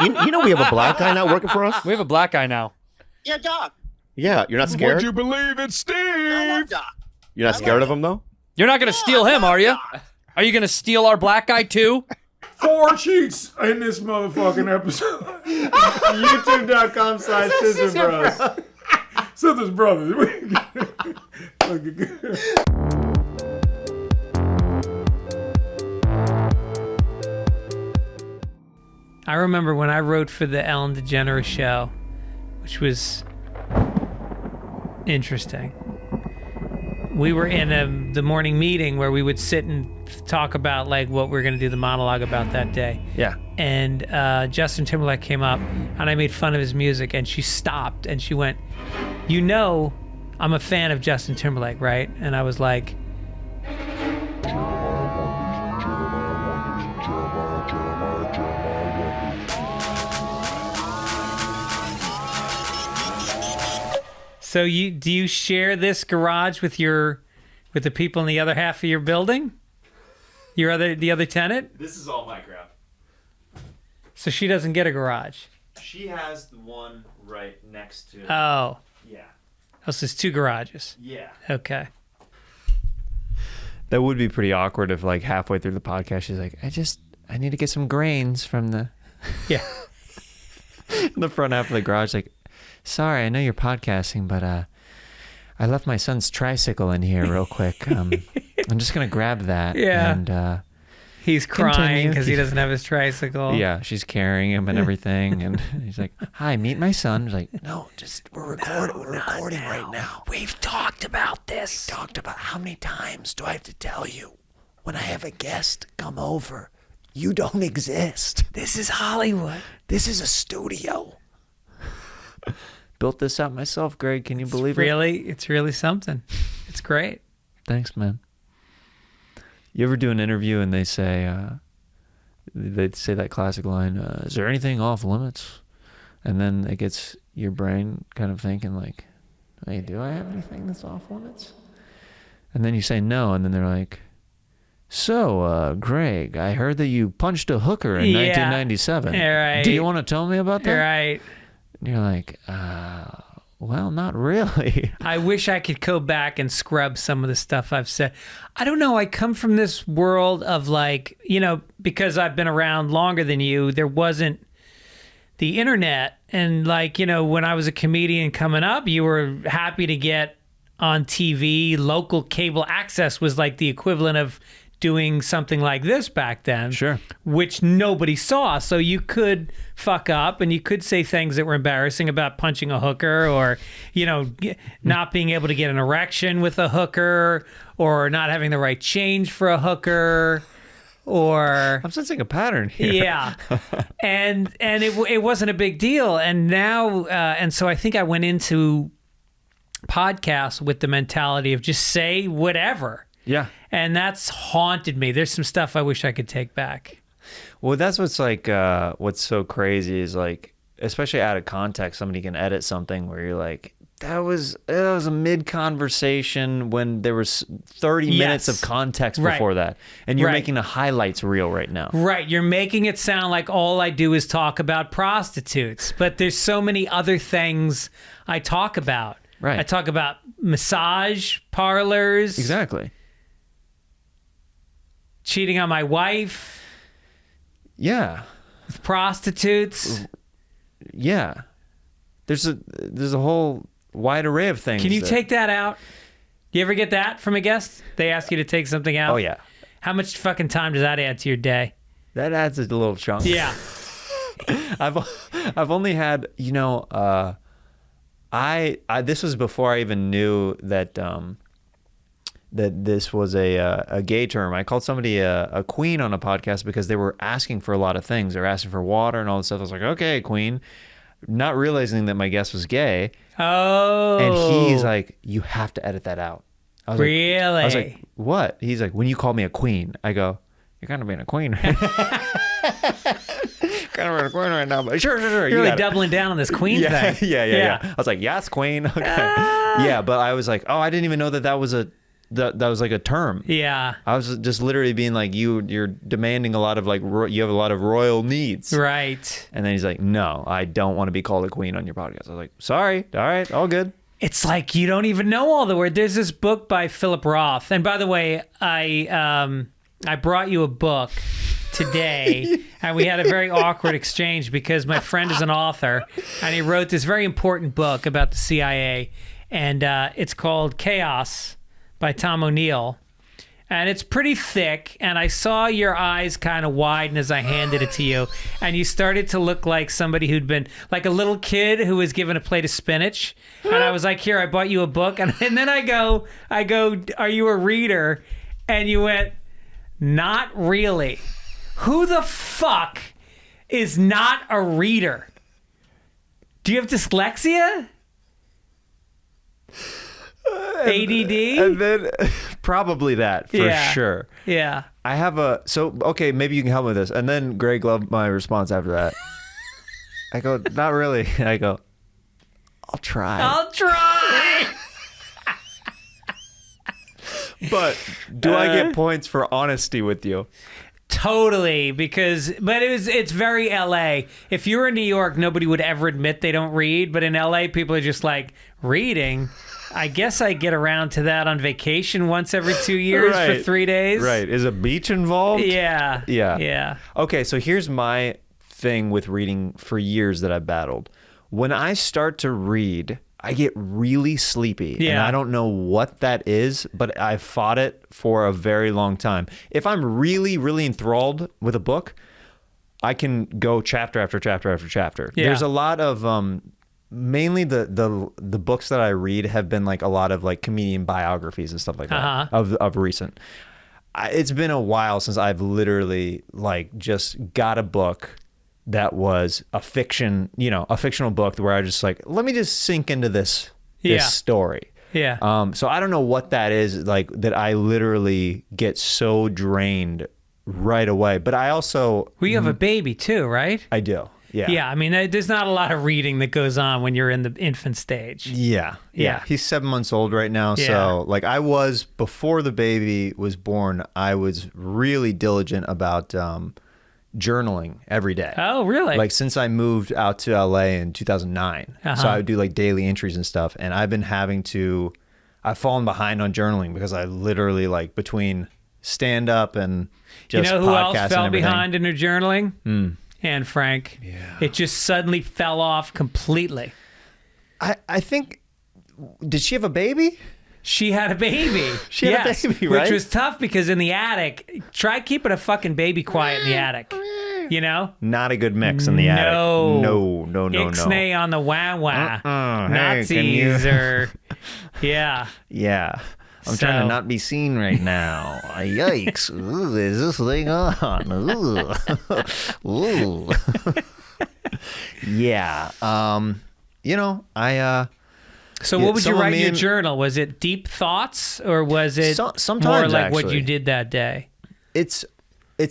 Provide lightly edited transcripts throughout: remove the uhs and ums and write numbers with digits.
You know we have a black guy now working for us? We have a black guy now. Yeah, Doc. Yeah, you're not scared? Would you believe it, Steve? I love Doc. You're not scared of him, though? You're not going to steal him, are you? Are you going to steal our black guy, too? 4 cheeks in this motherfucking episode. YouTube.com/Scissor Bros. Scissors Brothers. I remember when I wrote for the Ellen Degeneres show, which was interesting. We were in the morning meeting where we would sit and talk about like what we were going to do the monologue about that day. Yeah. And Justin Timberlake came up and I made fun of his music and she stopped and she went, "You know, I'm a fan of Justin Timberlake, right?" And I was like, "So do you share this garage with the people in the other half of your building? The other tenant?" This is all my crap. So she doesn't get a garage. She has the one right next to. Oh. Yeah. Oh, so it's 2 garages. Yeah. Okay. That would be pretty awkward if like halfway through the podcast she's like, I need to get some grains from the Yeah. the front half of the garage. Like, sorry, I know you're podcasting, but I left my son's tricycle in here real quick. I'm just gonna grab that. Yeah. And He's crying Continue. because he doesn't have his tricycle. yeah, she's carrying him and everything, and he's like, "Hi, meet my son." He's like, "No, just we're recording right now. We've talked about this. Talked about how many times do I have to tell you when I have a guest come over, you don't exist. This is Hollywood. This is a studio." Built this out myself, Greg. Can you believe it? It's really something. It's great. Thanks, man. You ever do an interview and they say that classic line, "Is there anything off limits?" And then it gets your brain kind of thinking like, "Hey, do I have anything that's off limits?" And then you say no, and then they're like, "So, Greg, I heard that you punched a hooker in 1997. Right. Do you want to tell me about that?" Right. And you're like, well, not really. I wish I could go back and scrub some of the stuff I've said. I don't know. I come from this world of like, because I've been around longer than you, there wasn't the internet. And like, when I was a comedian coming up, you were happy to get on TV. Local cable access was like the equivalent of doing something like this back then. Sure. Which nobody saw. So you could fuck up and you could say things that were embarrassing about punching a hooker or, not being able to get an erection with a hooker or not having the right change for a hooker or... I'm sensing a pattern here. Yeah. And it wasn't a big deal. And now, and so I think I went into podcasts with the mentality of just say whatever. Yeah. And that's haunted me. There's some stuff I wish I could take back. Well, that's what's like, what's so crazy is like, especially out of context, somebody can edit something where you're like, that was a mid-conversation when there was 30 minutes of context before that. And you're making the highlights reel right now. Right. You're making it sound like all I do is talk about prostitutes. But there's so many other things I talk about. Right. I talk about massage parlors. Exactly. Cheating on my wife. Yeah. With prostitutes. Yeah. There's a whole wide array of things. Can you take that out? You ever get that from a guest? They ask you to take something out? Oh, yeah. How much fucking time does that add to your day? That adds a little chunk. Yeah. I've only had, this was before I even knew that that this was a gay term. I called somebody a queen on a podcast because they were asking for a lot of things. They were asking for water and all this stuff. I was like, okay, queen. Not realizing that my guest was gay. Oh. And he's like, you have to edit that out. I was really? I was like, what? He's like, when you call me a queen. I go, you're kind of being a queen right kind of being a queen right now. But sure. You're really doubling down on this queen thing. Yeah. I was like, yes, queen. Okay. Yeah, but I was like, oh, I didn't even know that was that was like a term. Yeah. I was just literally being like, you're demanding a lot of like, you have a lot of royal needs. Right. And then he's like, no, I don't want to be called a queen on your podcast. I was like, sorry. All right. All good. It's like you don't even know all the words. There's this book by Philip Roth. And by the way, I brought you a book today, and we had a very awkward exchange because my friend is an author, and he wrote this very important book about the CIA, and it's called Chaos by Tom O'Neill. And it's pretty thick, and I saw your eyes kind of widen as I handed it to you, and you started to look like somebody who'd been, like a little kid who was given a plate of spinach, and I was like, here, I bought you a book, and then I go, are you a reader? And you went, not really. Who the fuck is not a reader? Do you have dyslexia? ADD? And then probably that for sure. Yeah. I have okay, maybe you can help me with this. And then Greg loved my response after that. I go, not really. I go, I'll try. I'll try. But do I get points for honesty with you? Totally, but it's very LA. If you were in New York, nobody would ever admit they don't read, but in LA, people are just like, reading? I guess I get around to that on vacation once every 2 years for 3 days. Right. Is a beach involved? Yeah. Yeah. Yeah. Okay, so here's my thing with reading for years that I've battled. When I start to read, I get really sleepy. Yeah. And I don't know what that is, but I've fought it for a very long time. If I'm really, really enthralled with a book, I can go chapter after chapter after chapter. Yeah. There's a lot of mainly the books that I read have been like a lot of like comedian biographies and stuff like that of recent. It's been a while since I've literally like just got a book that was a fictional book where I just like, let me just sink into this story. Yeah. So I don't know what that is, like that I literally get so drained right away. But I also... Well, you have a baby too, right? I do. Yeah. Yeah. I mean, there's not a lot of reading that goes on when you're in the infant stage. Yeah. Yeah. He's 7 months old right now. Yeah. So like I was, before the baby was born, I was really diligent about journaling every day. Oh, really? Like since I moved out to LA in 2009. So I would do like daily entries and stuff. And I've been I've fallen behind on journaling because I literally like between stand up and just you know who podcast else fell and everything. behind in her journaling? Anne Frank. Yeah. It just suddenly fell off completely. I think, did she have a baby? She had a baby. She had a baby, right? Which was tough because in the attic, try keeping a fucking baby quiet in the attic. You know? Not a good mix in the attic. No. Ixnay on the wah-wah. Hey, Nazis or... Yeah. Yeah. I'm trying to not be seen right now. Yikes. Ooh, is this thing on? Ooh. Yeah. So what would you write in your journal? Was it deep thoughts or was it sometimes, more like actually, what you did that day? It's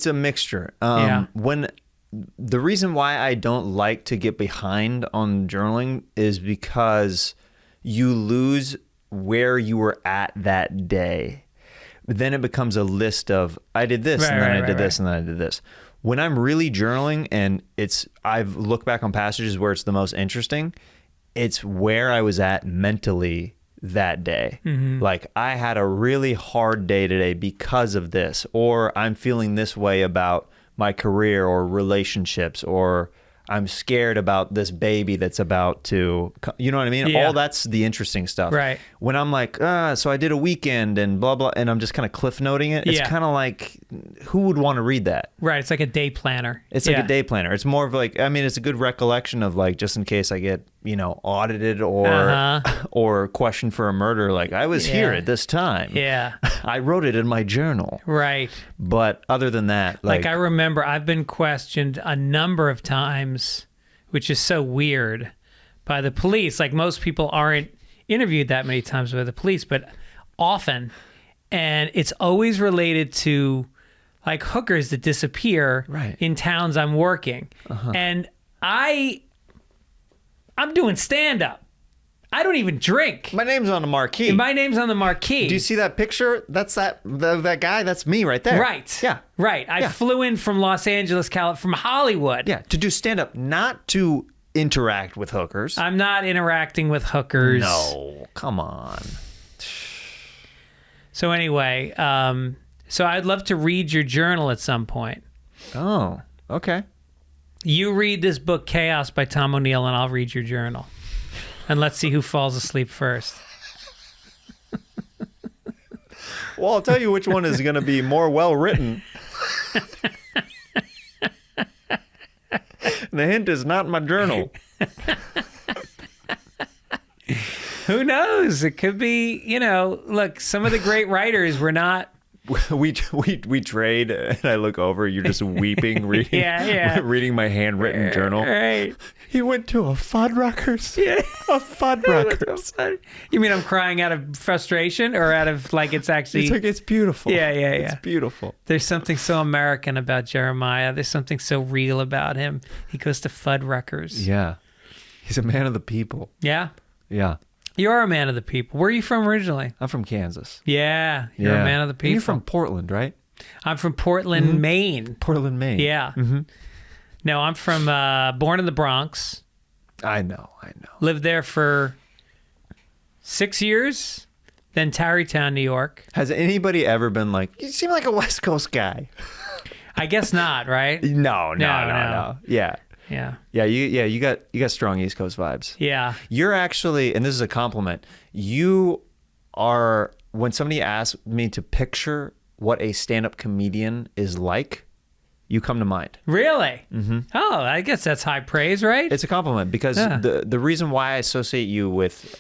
a mixture. Yeah. When the reason why I don't like to get behind on journaling is because you lose where you were at that day. But then it becomes a list of I did this and then I did this and then I did this. When I'm really journaling and I've looked back on passages where it's the most interesting, it's where I was at mentally that day. Mm-hmm. Like I had a really hard day today because of this, or I'm feeling this way about my career or relationships, or I'm scared about this baby that's about to, you know what I mean? Yeah. All that's the interesting stuff. Right. When I'm like, so I did a weekend and blah, blah, and I'm just kind of cliff noting it. It's kind of like, who would want to read that? Right. It's like a day planner. It's like a day planner. It's more of like, I mean, it's a good recollection of like, just in case I get, audited or questioned for a murder. Like I was here at this time. Yeah. I wrote it in my journal. Right. But other than that, like I remember I've been questioned a number of times, which is so weird, by the police. Like most people aren't interviewed that many times by the police, but often. And it's always related to like hookers that disappear in towns I'm working. And I'm doing stand-up. I don't even drink. My name's on the marquee. My name's on the marquee. Do you see that picture? That's that guy. That's me right there. Right. Yeah. Right. I flew in from Los Angeles, from Hollywood. Yeah. To do stand-up, not to interact with hookers. I'm not interacting with hookers. No. Come on. So anyway, so I'd love to read your journal at some point. Oh, okay. You read this book, Chaos by Tom O'Neill, and I'll read your journal. And let's see who falls asleep first. Well, I'll tell you which one is going to be more well-written. The hint is not my journal. Who knows? It could be, look, some of the great writers were not. We trade, and I look over. You're just weeping, reading, reading my handwritten journal. Right. He went to a Fuddruckers. Yeah, a Fuddruckers. You mean I'm crying out of frustration, or out of it's actually? It's like it's beautiful. Yeah. It's beautiful. There's something so American about Jeremiah. There's something so real about him. He goes to Fuddruckers. Yeah, he's a man of the people. Yeah. Yeah. You are a man of the people. Where are you from originally? I'm from Kansas. Yeah, you're a man of the people. And you're from Portland, right? I'm from Portland, Maine. Portland, Maine. Yeah. Mm-hmm. No, I'm from born in the Bronx. I know. Lived there for 6 years, then Tarrytown, New York. Has anybody ever been like, you seem like a West Coast guy? I guess not, right? No. Yeah. Yeah. Yeah, you got strong East Coast vibes. Yeah. You're actually, and this is a compliment, you are, when somebody asks me to picture what a stand-up comedian is like, you come to mind. Really? Mm-hmm. Oh, I guess that's high praise, right? It's a compliment because the reason why I associate you with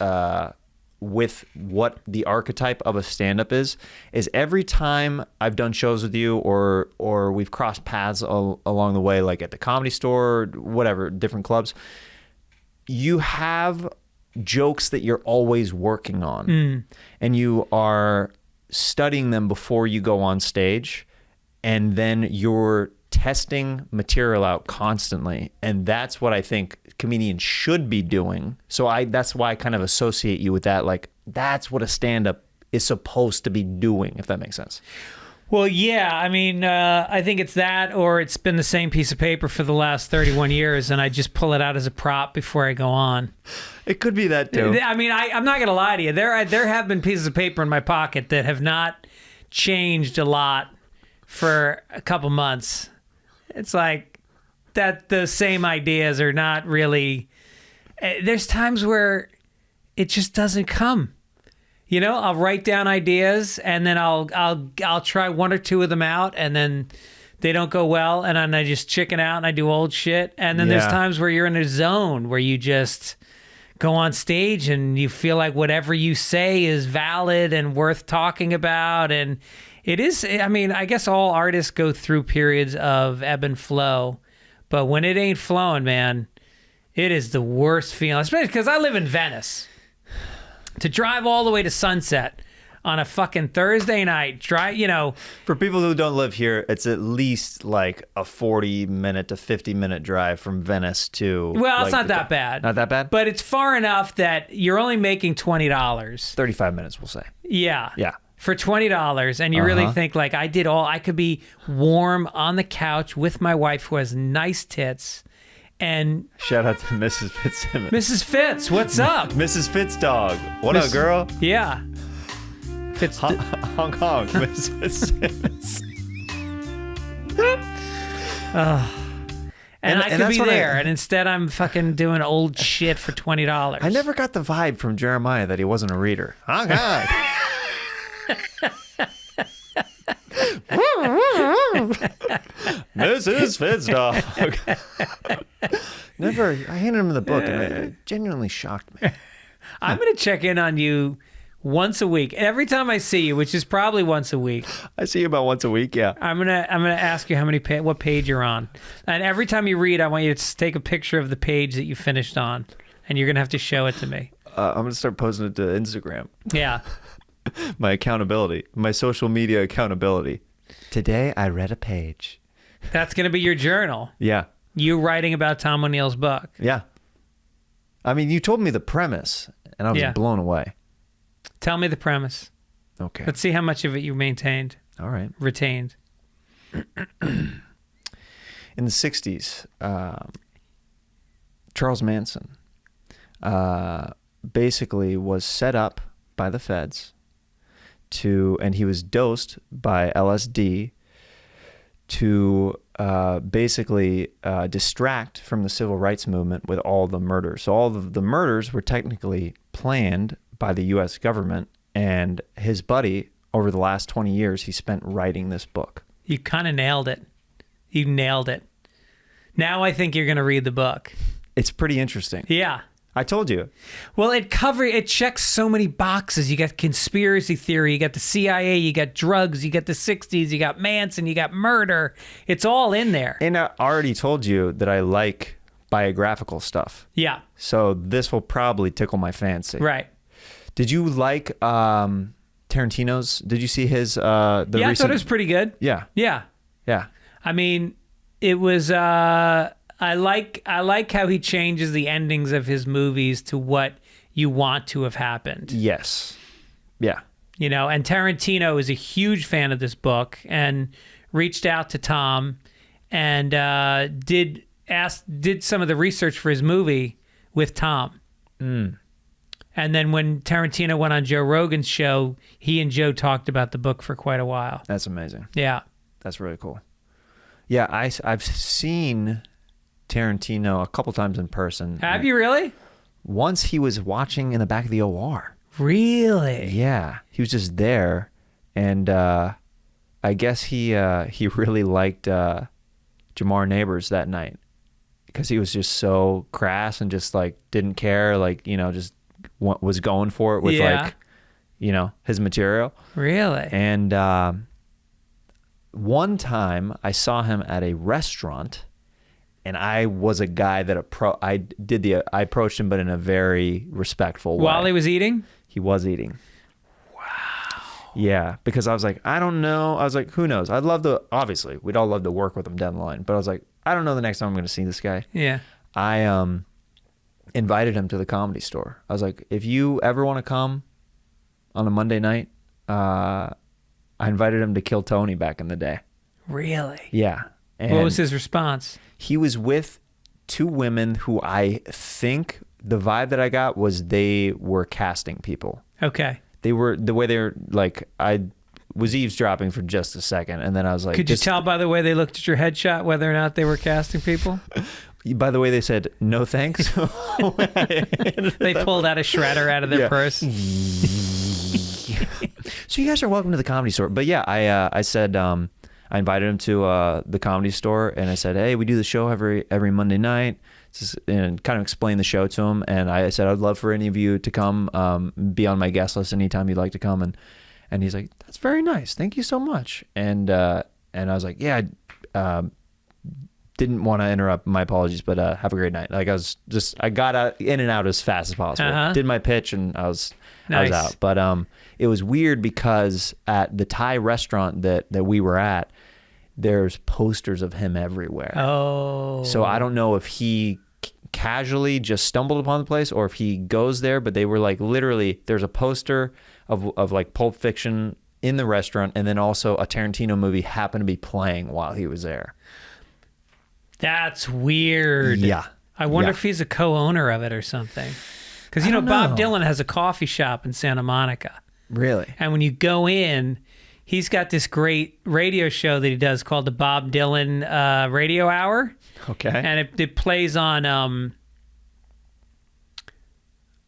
what the archetype of a stand-up is every time I've done shows with you or we've crossed paths along the way, like at the Comedy Store, whatever, different clubs, you have jokes that you're always working on and you are studying them before you go on stage, and then you're testing material out constantly, and that's what I think comedians should be doing. So that's why I kind of associate you with that. Like, that's what a stand-up is supposed to be doing, if that makes sense. Well, yeah. I mean, I think it's that, or it's been the same piece of paper for the last 31 years, and I just pull it out as a prop before I go on. It could be that too. I mean, I'm not going to lie to you. There have been pieces of paper in my pocket that have not changed a lot for a couple months. It's like that the same ideas are not really. There's times where it just doesn't come. I'll write down ideas and then I'll try one or two of them out, and then they don't go well, and then I just chicken out and I do old shit. And then there's times where you're in a zone where you just go on stage and you feel like whatever you say is valid and worth talking about. And it is, I mean, I guess all artists go through periods of ebb and flow, but when it ain't flowing, man, it is the worst feeling, especially because I live in Venice. To drive all the way to Sunset on a fucking Thursday night, For people who don't live here, it's at least like a 40-minute to 50-minute drive from Venice to... Well, it's not that bad. Not that bad? But it's far enough that you're only making $20. 35 minutes, we'll say. Yeah. Yeah. For $20, and you really think like I could be warm on the couch with my wife who has nice tits, and shout out to Mrs. Fitzsimmons. Mrs. Fitz, what's up? Mrs. Fitzdog, what up, girl? Yeah, Fitz. Hong Kong, Mrs. Fitzsimmons. And I could be there, and instead I'm fucking doing old shit for $20. I never got the vibe from Jeremiah that he wasn't a reader. Hong Kong. Mrs. Fitzdog. Never. I handed him the book, and it genuinely shocked me. I'm gonna check in on you once a week. Every time I see you, which is probably once a week. I see you about once a week. Yeah. I'm gonna ask you what page you're on, and every time you read, I want you to take a picture of the page that you finished on, and you're gonna have to show it to me. I'm gonna start posting it to Instagram. Yeah. My accountability, my social media accountability. Today I read a page. That's going to be your journal. Yeah. You writing about Tom O'Neill's book. Yeah. I mean, you told me the premise, and I was Yeah. blown away. Tell me the premise. Okay. Let's see how much of it you maintained, All right. retained. In the 60s, Charles Manson basically was set up by the feds and he was dosed by LSD to basically distract from the civil rights movement with all the murders. So all of the murders were technically planned by the U.S. government, and his buddy, over the last 20 years, he spent writing this book. You kind of nailed it. You nailed it. Now I think you're going to read the book. It's pretty interesting. Yeah. I told you. Well, it checks so many boxes. You got conspiracy theory, you got the CIA, you got drugs, you got the 60s, you got Manson, you got murder. It's all in there. And I already told you that I like biographical stuff. Yeah. So this will probably tickle my fancy. Right. Did you like Tarantino's? Did you see his I thought it was pretty good. Yeah. Yeah. Yeah. I mean, it was I like how he changes the endings of his movies to what you want to have happened. Yes. Yeah. You know, and Tarantino is a huge fan of this book and reached out to Tom and did some of the research for his movie with Tom. And then when Tarantino went on Joe Rogan's show, he and Joe talked about the book for quite a while. That's amazing. Yeah. That's really cool. Yeah, I've seen Tarantino a couple times in person. Have you really? Once he was watching in the back of the OR. Really? Yeah, he was just there, and I guess he really liked Jamar Neighbors that night because he was just so crass and just like didn't care, like, you know, just was going for it with like, you know, his material. Really? And one time I saw him at a restaurant, and I was a guy that I approached him, but in a very respectful way. While he was eating? He was eating. Wow. Yeah, because I was like, I don't know. I was like, who knows? Obviously, we'd all love to work with him down the line, but I was like, I don't know the next time I'm going to see this guy. Yeah. I invited him to the Comedy Store. I was like, if you ever want to come on a Monday night, I invited him to Kill Tony back in the day. Really? Yeah. And What was his response? he was with two women who I think the vibe that I got was they were casting people. Okay. They were, the way they were, like, I was eavesdropping for just a second, and then I was like... Could you tell by the way they looked at your headshot whether or not they were casting people? By the way, they said, no thanks. They pulled out a shredder out of their purse. So you guys are welcome to the Comedy Store. But yeah, I said, I invited him to the Comedy Store, and I said, hey, we do the show every Monday night, and kind of explained the show to him. And I said, I'd love for any of you to come, be on my guest list anytime you'd like to come. And he's like, that's very nice. Thank you so much. And I was like, yeah, didn't want to interrupt. My apologies, but have a great night. Like I got out, in and out as fast as possible. Did my pitch, and I was out. But it was weird because at the Thai restaurant that we were at, there's posters of him everywhere. Oh. So I don't know if he casually just stumbled upon the place or if he goes there, but they were like, literally, there's a poster of like Pulp Fiction in the restaurant, and then also a Tarantino movie happened to be playing while he was there. That's weird. Yeah. I wonder if he's a co-owner of it or something. Because, you know, Bob Dylan has a coffee shop in Santa Monica. Really? And when you go in, he's got this great radio show that he does called the Bob Dylan Radio Hour. Okay. And it plays on,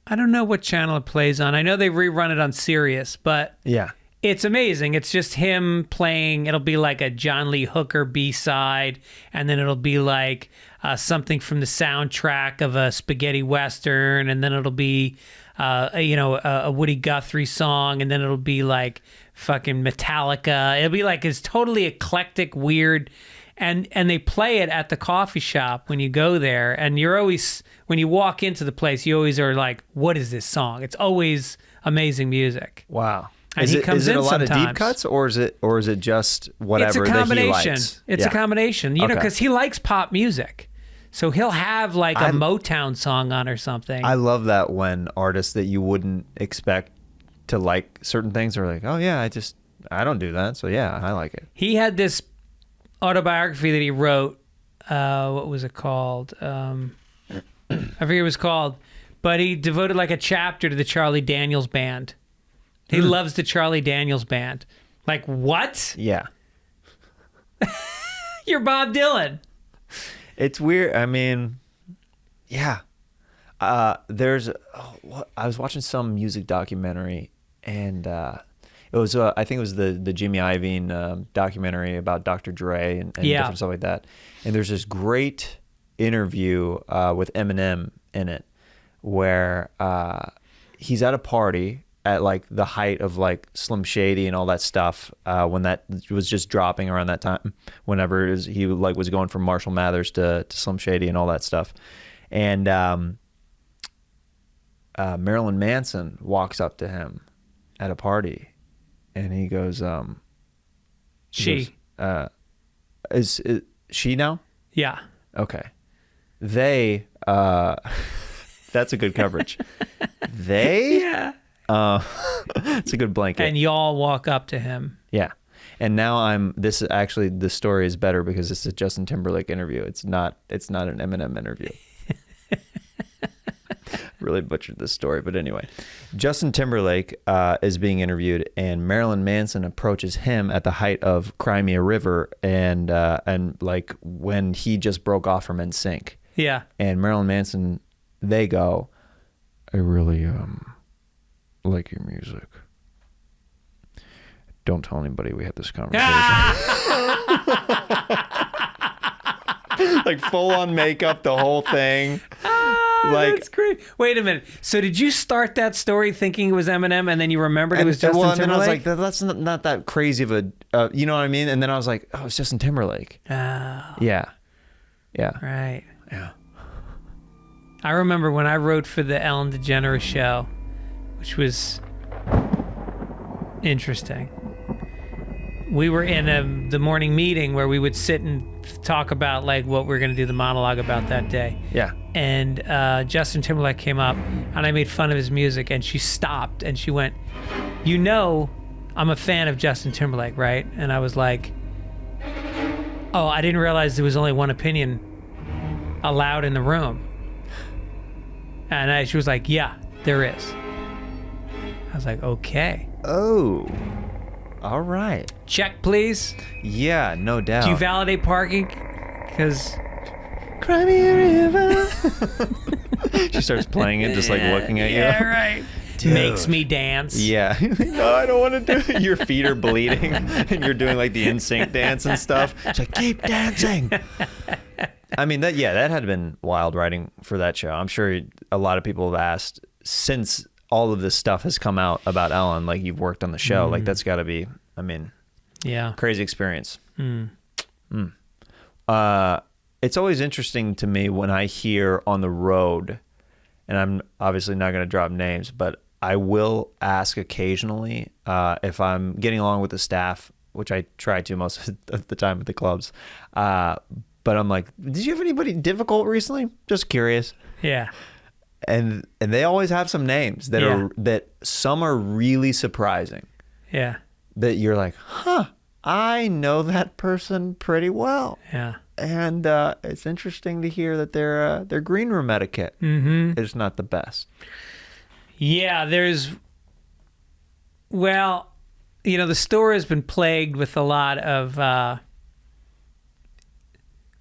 I don't know what channel it plays on. I know they rerun it on Sirius, but Yeah. it's amazing. It's just him playing. It'll be like a John Lee Hooker B-side, and then it'll be like something from the soundtrack of a spaghetti western, and then it'll be a Woody Guthrie song, and then it'll be like fucking Metallica. It'll be like it's totally eclectic, weird, and they play it at the coffee shop when you go there, and you're always, when you walk into the place, you always are like, what is this song? It's always amazing music. Wow. And he comes is it in a lot of sometimes. deep cuts, or is it just whatever It's a combination. that he likes? It's a combination, you know, Okay. because he likes pop music. So he'll have like a Motown song on or something. I love that when artists that you wouldn't expect to like certain things are like, oh yeah, I don't do that, so yeah, I like it. He had this autobiography that he wrote. What was it called? I forget what it was called, but he devoted like a chapter to the Charlie Daniels Band. He loves the Charlie Daniels Band. Like, what? Yeah. You're Bob Dylan. It's weird. I mean, yeah. I was watching some music documentary, and it was I think it was the Jimmy Iovine documentary about Dr. Dre and different stuff like that. And there's this great interview with Eminem in it, where he's at a party at like the height of like Slim Shady and all that stuff, when that was just dropping around that time, whenever he like was going from Marshall Mathers to Slim Shady and all that stuff. And Marilyn Manson walks up to him at a party, and he goes, She. Is she now? Yeah. Okay. They, that's a good coverage. They? Yeah. It's a good blanket. And y'all walk up to him. Yeah. And now the story is better because it's a Justin Timberlake interview. It's not an Eminem interview. Really butchered this story, but anyway, Justin Timberlake is being interviewed, and Marilyn Manson approaches him at the height of Cry Me a River, and like when he just broke off from NSYNC. Yeah. And Marilyn Manson, they go, I really like your music. Don't tell anybody we had this conversation. Like full on makeup, the whole thing. Like, that's great. Wait a minute. So did you start that story thinking it was Eminem, and then you remembered it was Justin Timberlake? And then I was like, that's not that crazy of a, you know what I mean? And then I was like, oh, it's Justin Timberlake. Oh. Yeah. Yeah. Right. Yeah. I remember when I wrote for the Ellen Degeneres show, which was interesting. We were in the morning meeting where we would sit and talk about like what we're going to do the monologue about that day. Yeah. And Justin Timberlake came up, and I made fun of his music, and she stopped and she went, you know, I'm a fan of Justin Timberlake, right? And I was like, oh, I didn't realize there was only one opinion allowed in the room. And she was like, yeah, there is. I was like, okay. Oh, all right. Check, please. Yeah, no doubt. Do you validate parking? Because... Cry me a river. She starts playing it, just like looking at you. Yeah, right. Dude. Makes me dance. Yeah. No, I don't want to do it. Your feet are bleeding, and you're doing like the NSYNC dance and stuff. It's like, keep dancing. I mean, that had been wild writing for that show. I'm sure a lot of people have asked since all of this stuff has come out about Ellen, like you've worked on the show, like that's got to be, I mean, yeah, crazy experience. It's always interesting to me when I hear on the road, and I'm obviously not going to drop names, but I will ask occasionally if I'm getting along with the staff, which I try to most of the time at the clubs. But I'm like, did you have anybody difficult recently? Just curious. Yeah. And they always have some names that some are really surprising. Yeah. That you're like, huh, I know that person pretty well. Yeah. And it's interesting to hear that their green room etiquette is not the best. Yeah, well, you know, the store has been plagued with a lot of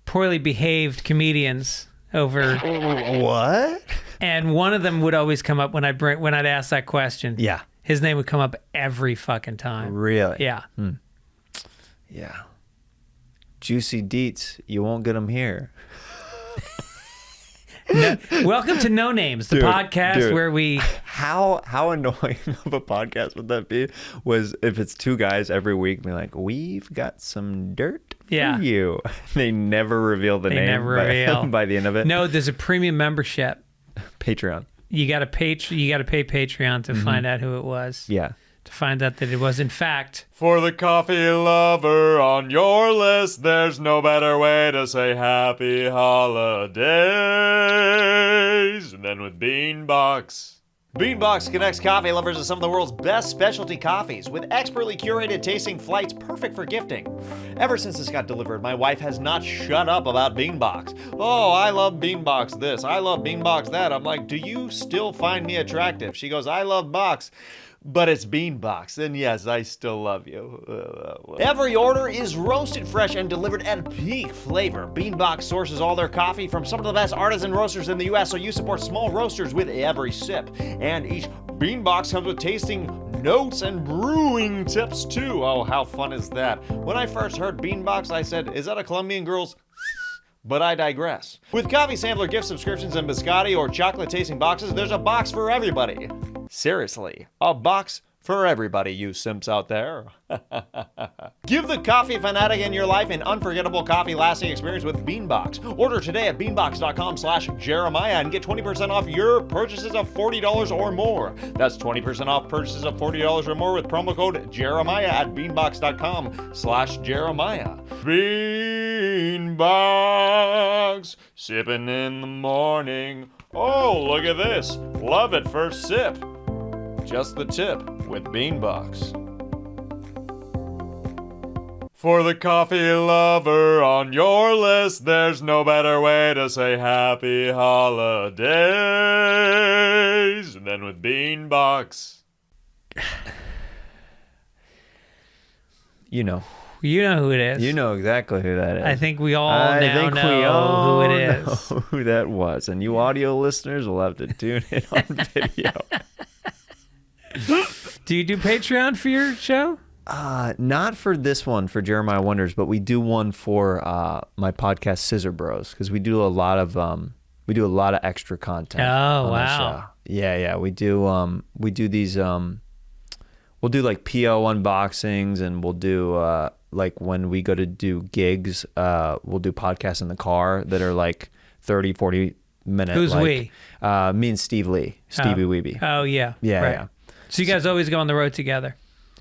poorly behaved comedians over. What? And one of them would always come up when I'd ask that question. Yeah. His name would come up every fucking time. Really? Yeah. Yeah. Juicy deets, you won't get them here. Welcome to No Names, the podcast where we... How annoying of a podcast would that be? Was if it's two guys every week being like, we've got some dirt for you. They never reveal the name by the end of it. No, there's a premium membership. Patreon. You got to pay Patreon to find out who it was. Yeah. to find out that it was, in fact, For the coffee lover on your list, there's no better way to say happy holidays than with Beanbox. Beanbox connects coffee lovers to some of the world's best specialty coffees with expertly curated tasting flights perfect for gifting. Ever since this got delivered, my wife has not shut up about Beanbox. Oh, I love Beanbox this, I love Beanbox that. I'm like, do you still find me attractive? She goes, I love box. But it's Beanbox, and yes, I still love you. Every order is roasted fresh and delivered at peak flavor. Beanbox sources all their coffee from some of the best artisan roasters in the U.S., so you support small roasters with every sip. And each Beanbox comes with tasting notes and brewing tips, too. Oh, how fun is that? When I first heard Beanbox, I said, is that a Colombian girl's... But I digress. With coffee sampler gift subscriptions and biscotti or chocolate tasting boxes, there's a box for everybody. Seriously, a box for everybody, you simps out there. Give the coffee fanatic in your life an unforgettable coffee lasting experience with Beanbox. Order today at beanbox.com/Jeremiah and get 20% off your purchases of $40 or more. That's 20% off purchases of $40 or more with promo code Jeremiah at beanbox.com/Jeremiah. Beanbox, sipping in the morning. Oh, look at this. Love at first sip. Just the tip with Beanbox. For the coffee lover on your list, there's no better way to say happy holidays than with Beanbox. You know. you know who it is. You know exactly who that is. I think we all know who it is. Know who that was. And you audio listeners will have to tune in on video. Do you do Patreon for your show? Not for this one, for Jeremiah Wonders, but we do one for my podcast Scissor Bros, because we do a lot of extra content. Oh, on wow. the show. Yeah, we do these we'll do like PO unboxings, and we'll do like when we go to do gigs, we'll do podcasts in the car that are like 30-40 minutes. Who's like, we? Me and Stevie Weeby. Oh, yeah. Yeah, right. yeah. So you guys always go on the road together?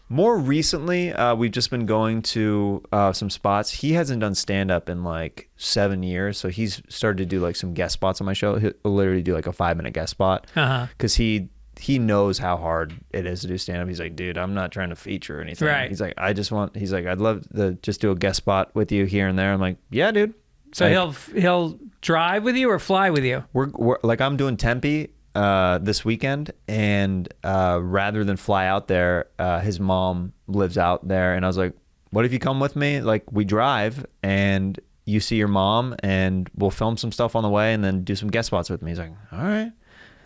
More recently, we've just been going to some spots. He hasn't done stand-up in like 7 years, so he's started to do like some guest spots on my show. He'll literally do like a 5-minute guest spot because he knows how hard it is to do stand-up. He's like, dude, I'm not trying to feature or anything. Right. He's like, I'd love to just do a guest spot with you here and there. I'm like, yeah, dude. So like, he'll drive with you or fly with you? We're like, I'm doing Tempe this weekend, and rather than fly out there, his mom lives out there, and I was like, what if you come with me? Like, we drive and you see your mom, and we'll film some stuff on the way and then do some guest spots with me. He's like, all right.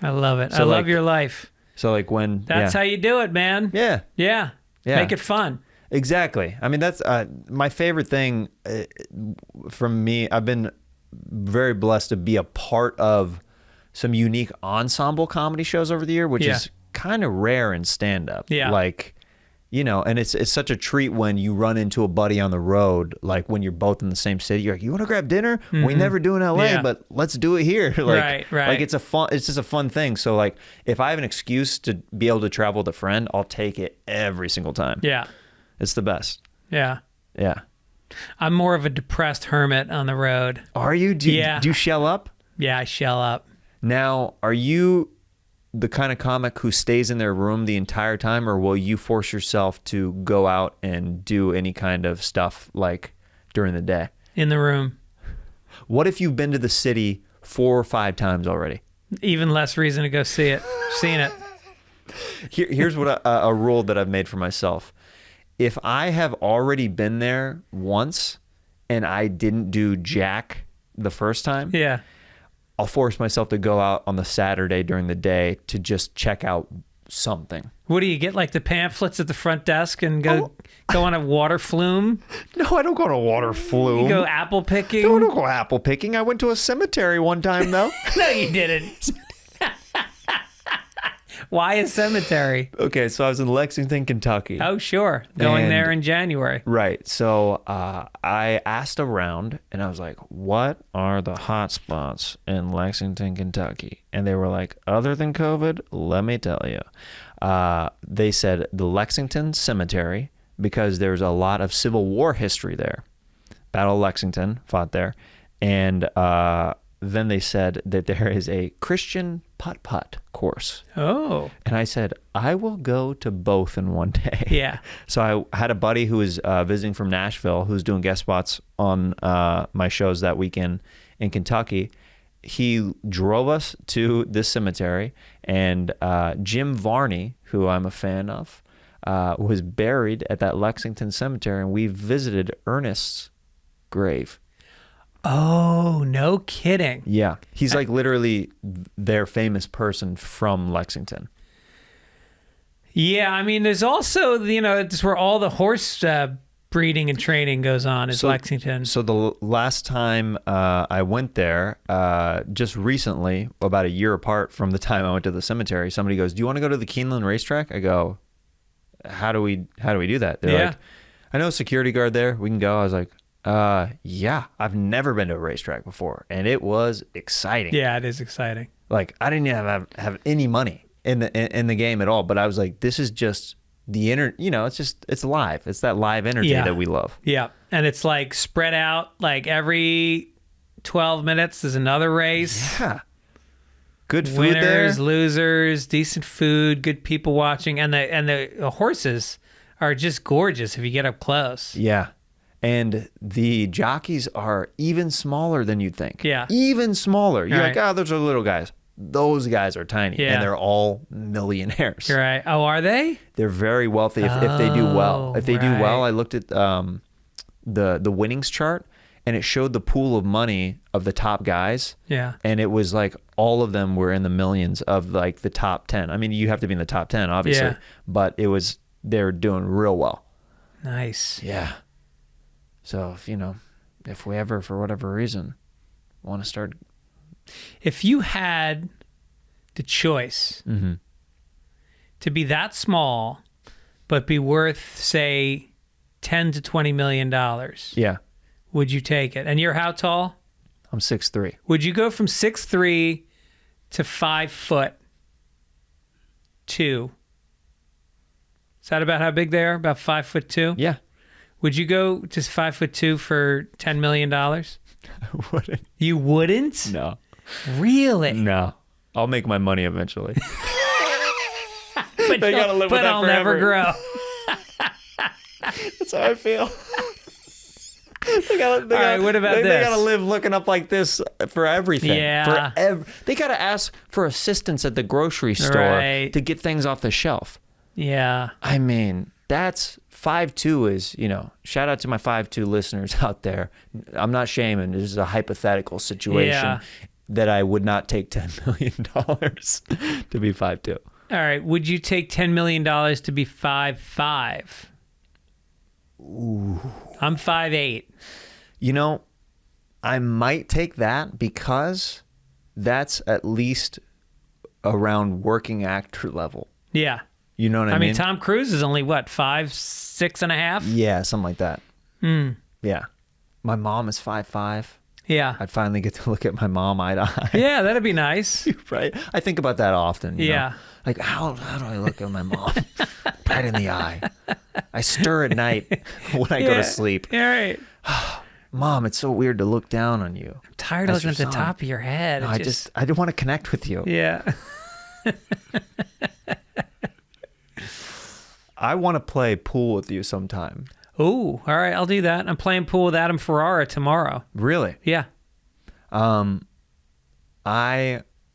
I love it. So I love like- your life. So like when That's how you do it, man. yeah Yeah. Make it fun. exactly. I mean, that's my favorite thing from me. I've been very blessed to be a part of some unique ensemble comedy shows over the year, which is kind of rare in stand-up. Yeah. Like, you know, and it's such a treat when you run into a buddy on the road, like when you're both in the same city. You're like, you want to grab dinner? We never do in LA, Yeah. but let's do it here. Like, Right. Like it's just a fun thing. So like, if I have an excuse to be able to travel with a friend, I'll take it every single time. Yeah. It's the best. Yeah. Yeah. I'm more of a depressed hermit on the road. Are you? Do you shell up? Yeah, I shell up. Now, are you the kind of comic who stays in their room the entire time, or will you force yourself to go out and do any kind of stuff like during the day? In the room. What if you've been to the city 4 or 5 times already? Even less reason to go see it. Seen it. Here's what a rule that I've made for myself. If I have already been there once and I didn't do jack the first time, Yeah. I'll force myself to go out on the Saturday during the day to just check out something. What do you get, like the pamphlets at the front desk and go on a water flume? No, I don't go on a water flume. You go apple picking? No, I don't go apple picking. I went to a cemetery one time, though. No, you didn't. Why a cemetery? Okay, so I was in Lexington, Kentucky. Oh, sure. Going And- there in January. Right. So I asked around and I was like, what are the hot spots in Lexington, Kentucky? And they were like, other than COVID, let me tell you. They said the Lexington Cemetery, because there's a lot of Civil War history there. Battle of Lexington, fought there. And then they said that there is a Christian putt-putt course. Oh. And I said, I will go to both in one day. Yeah. So I had a buddy who was visiting from Nashville who's doing guest spots on my shows that weekend in Kentucky. He drove us to this cemetery, and Jim Varney, who I'm a fan of, was buried at that Lexington cemetery, and we visited Ernest's grave. Oh, no kidding. Yeah. He's like literally their famous person from Lexington. Yeah, I mean, there's also, it's where all the horse breeding and training goes on is Lexington. So the last time I went there, just recently, about a year apart from the time I went to the cemetery, somebody goes, do you want to go to the Keeneland racetrack? I go, how do we do that? They're like, I know a security guard there. We can go. I was like, yeah, I've never been to a racetrack before, and it was exciting. Yeah, it is exciting. Like, I didn't even have any money in the game at all, but I was like, this is just the it's live. It's that live energy that we love. Yeah, and it's like spread out, like every 12 minutes there's another race. Yeah. Good food Winners, there. losers, decent food, good people watching, and the horses are just gorgeous if you get up close. Yeah. And the jockeys are even smaller than you'd think. Yeah. Even smaller. You're Right. like, those are little guys. Those guys are tiny. Yeah. And they're all millionaires. You're right. Oh, are they? They're very wealthy if they do well. If they do right. well, I looked at the winnings chart, and it showed the pool of money of the top guys. Yeah. And it was like all of them were in the millions of like the top 10. I mean, you have to be in the top 10, obviously. Yeah. But they're doing real well. Nice. Yeah. So, if we ever, for whatever reason, want to start. If you had the choice to be that small, but be worth, say, $10 to $20 million, Yeah. would you take it? And you're how tall? I'm 6'3". Would you go from 6'3" to 5'2"? Is that about how big they are? About 5'2"? Yeah. Would you go to 5'2" for $10 million? Wouldn't. You wouldn't? No. Really? No. I'll make my money eventually. But, They gotta live with that I'll never forever. grow. That's how I feel. All right, what about They this? gotta live looking up like this for everything. Yeah. They gotta ask for assistance at the grocery store Right. to get things off the shelf. Yeah. I mean, that's 5'2" is, shout out to my 5'2" listeners out there. I'm not shaming. This is a hypothetical situation Yeah. that I would not take $10 million to be 5'2". All right. Would you take $10 million to be 5'5"? Ooh. I'm 5'8". I might take that because that's at least around working actor level. Yeah. You know what I mean? I mean, Tom Cruise is only what, 5'6" and a half? Yeah, something like that. Yeah. My mom is 5'5". Yeah. I'd finally get to look at my mom eye to eye. Yeah, that'd be nice. Right? I think about that often. you know? Yeah. Like, how do I look at my mom? Right in the eye. I stir at night when I go to sleep. All right. Mom, it's so weird to look down on you. I'm tired of As looking at your the son. top of your head. No, It I don't want to connect with you. Yeah. I want to play pool with you sometime. Ooh, all right, I'll do that. I'm playing pool with Adam Ferrara tomorrow. Really? Yeah. I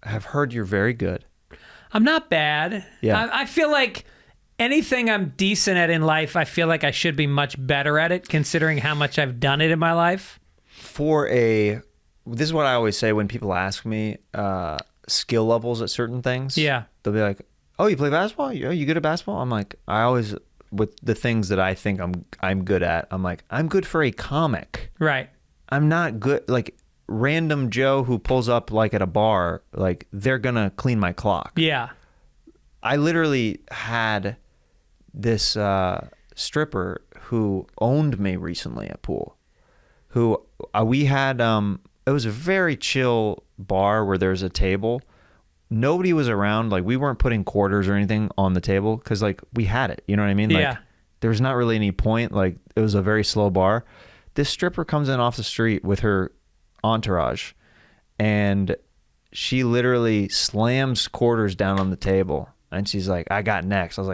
have heard you're very good. I'm not bad. Yeah. I feel like anything I'm decent at in life, I feel like I should be much better at it, considering how much I've done it in my life. This is what I always say when people ask me skill levels at certain things. Yeah. They'll be like, "Oh, you play basketball? Are you good at basketball?" I'm like, I always, with the things that I think I'm good at, I'm like, I'm good for a comic. Right. I'm not good, like random Joe who pulls up like at a bar, like they're gonna clean my clock. Yeah. I literally had this stripper who owned me recently at pool, who we had, it was a very chill bar where there's a table. Nobody was around. Like, we weren't putting quarters or anything on the table because, like, we had it. You know what I mean? Like, Yeah. there was not really any point. Like, it was a very slow bar. This stripper comes in off the street with her entourage, and she literally slams quarters down on the table, and she's like, "I got next." I was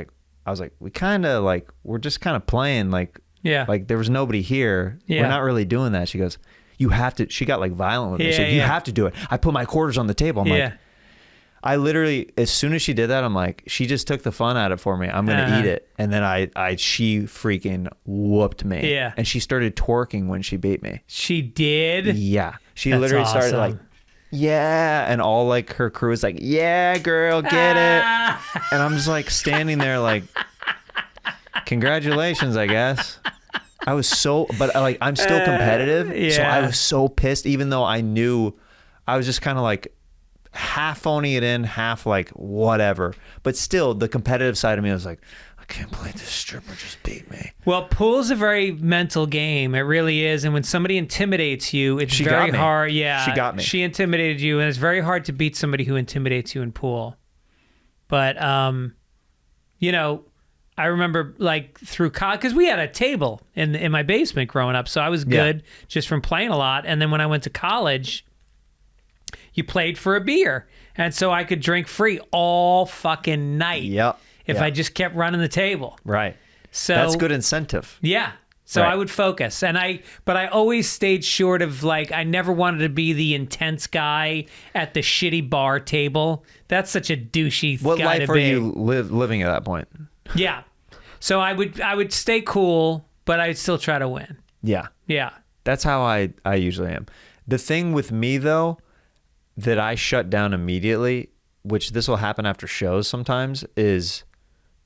like, we kind of like, we're just kind of playing like, Yeah. like there was nobody here. Yeah. We're not really doing that. She goes, "You have to." She got like violent with me. She Yeah, said, "You yeah. have to do it." I put my quarters on the table. I'm Yeah. like, I literally, as soon as she did that, I'm like, she just took the fun out of it for me. I'm gonna eat it, and then she freaking whooped me. Yeah. And she started twerking when she beat me. She did. Yeah, she That's literally started awesome. like, yeah, and all like her crew is like, yeah, girl, get it. And I'm just like standing there like, congratulations, I guess. I was so, but like, I'm still competitive, so I yeah. was so pissed, even though I knew I was just kind of like half phoning it in, half like whatever. But still, the competitive side of me was like, I can't believe this stripper just beat me. Well, pool's a very mental game. It really is. And when somebody intimidates you, it's She very got me. hard. Yeah. She got me. She intimidated you, and it's very hard to beat somebody who intimidates you in pool. But, you know, I remember like through college, because we had a table in my basement growing up. So I was good just from playing a lot. And then when I went to college, you played for a beer. And so I could drink free all fucking night. Yep. If I just kept running the table. Right. So That's good incentive. Yeah. So Right. I would focus, but I always stayed short of like, I never wanted to be the intense guy at the shitty bar table. That's such a douchey What guy life to are be. you living at that point? Yeah. So I would stay cool, but I'd still try to win. Yeah. Yeah. That's how I usually am. The thing with me, though, that I shut down immediately, which this will happen after shows sometimes, is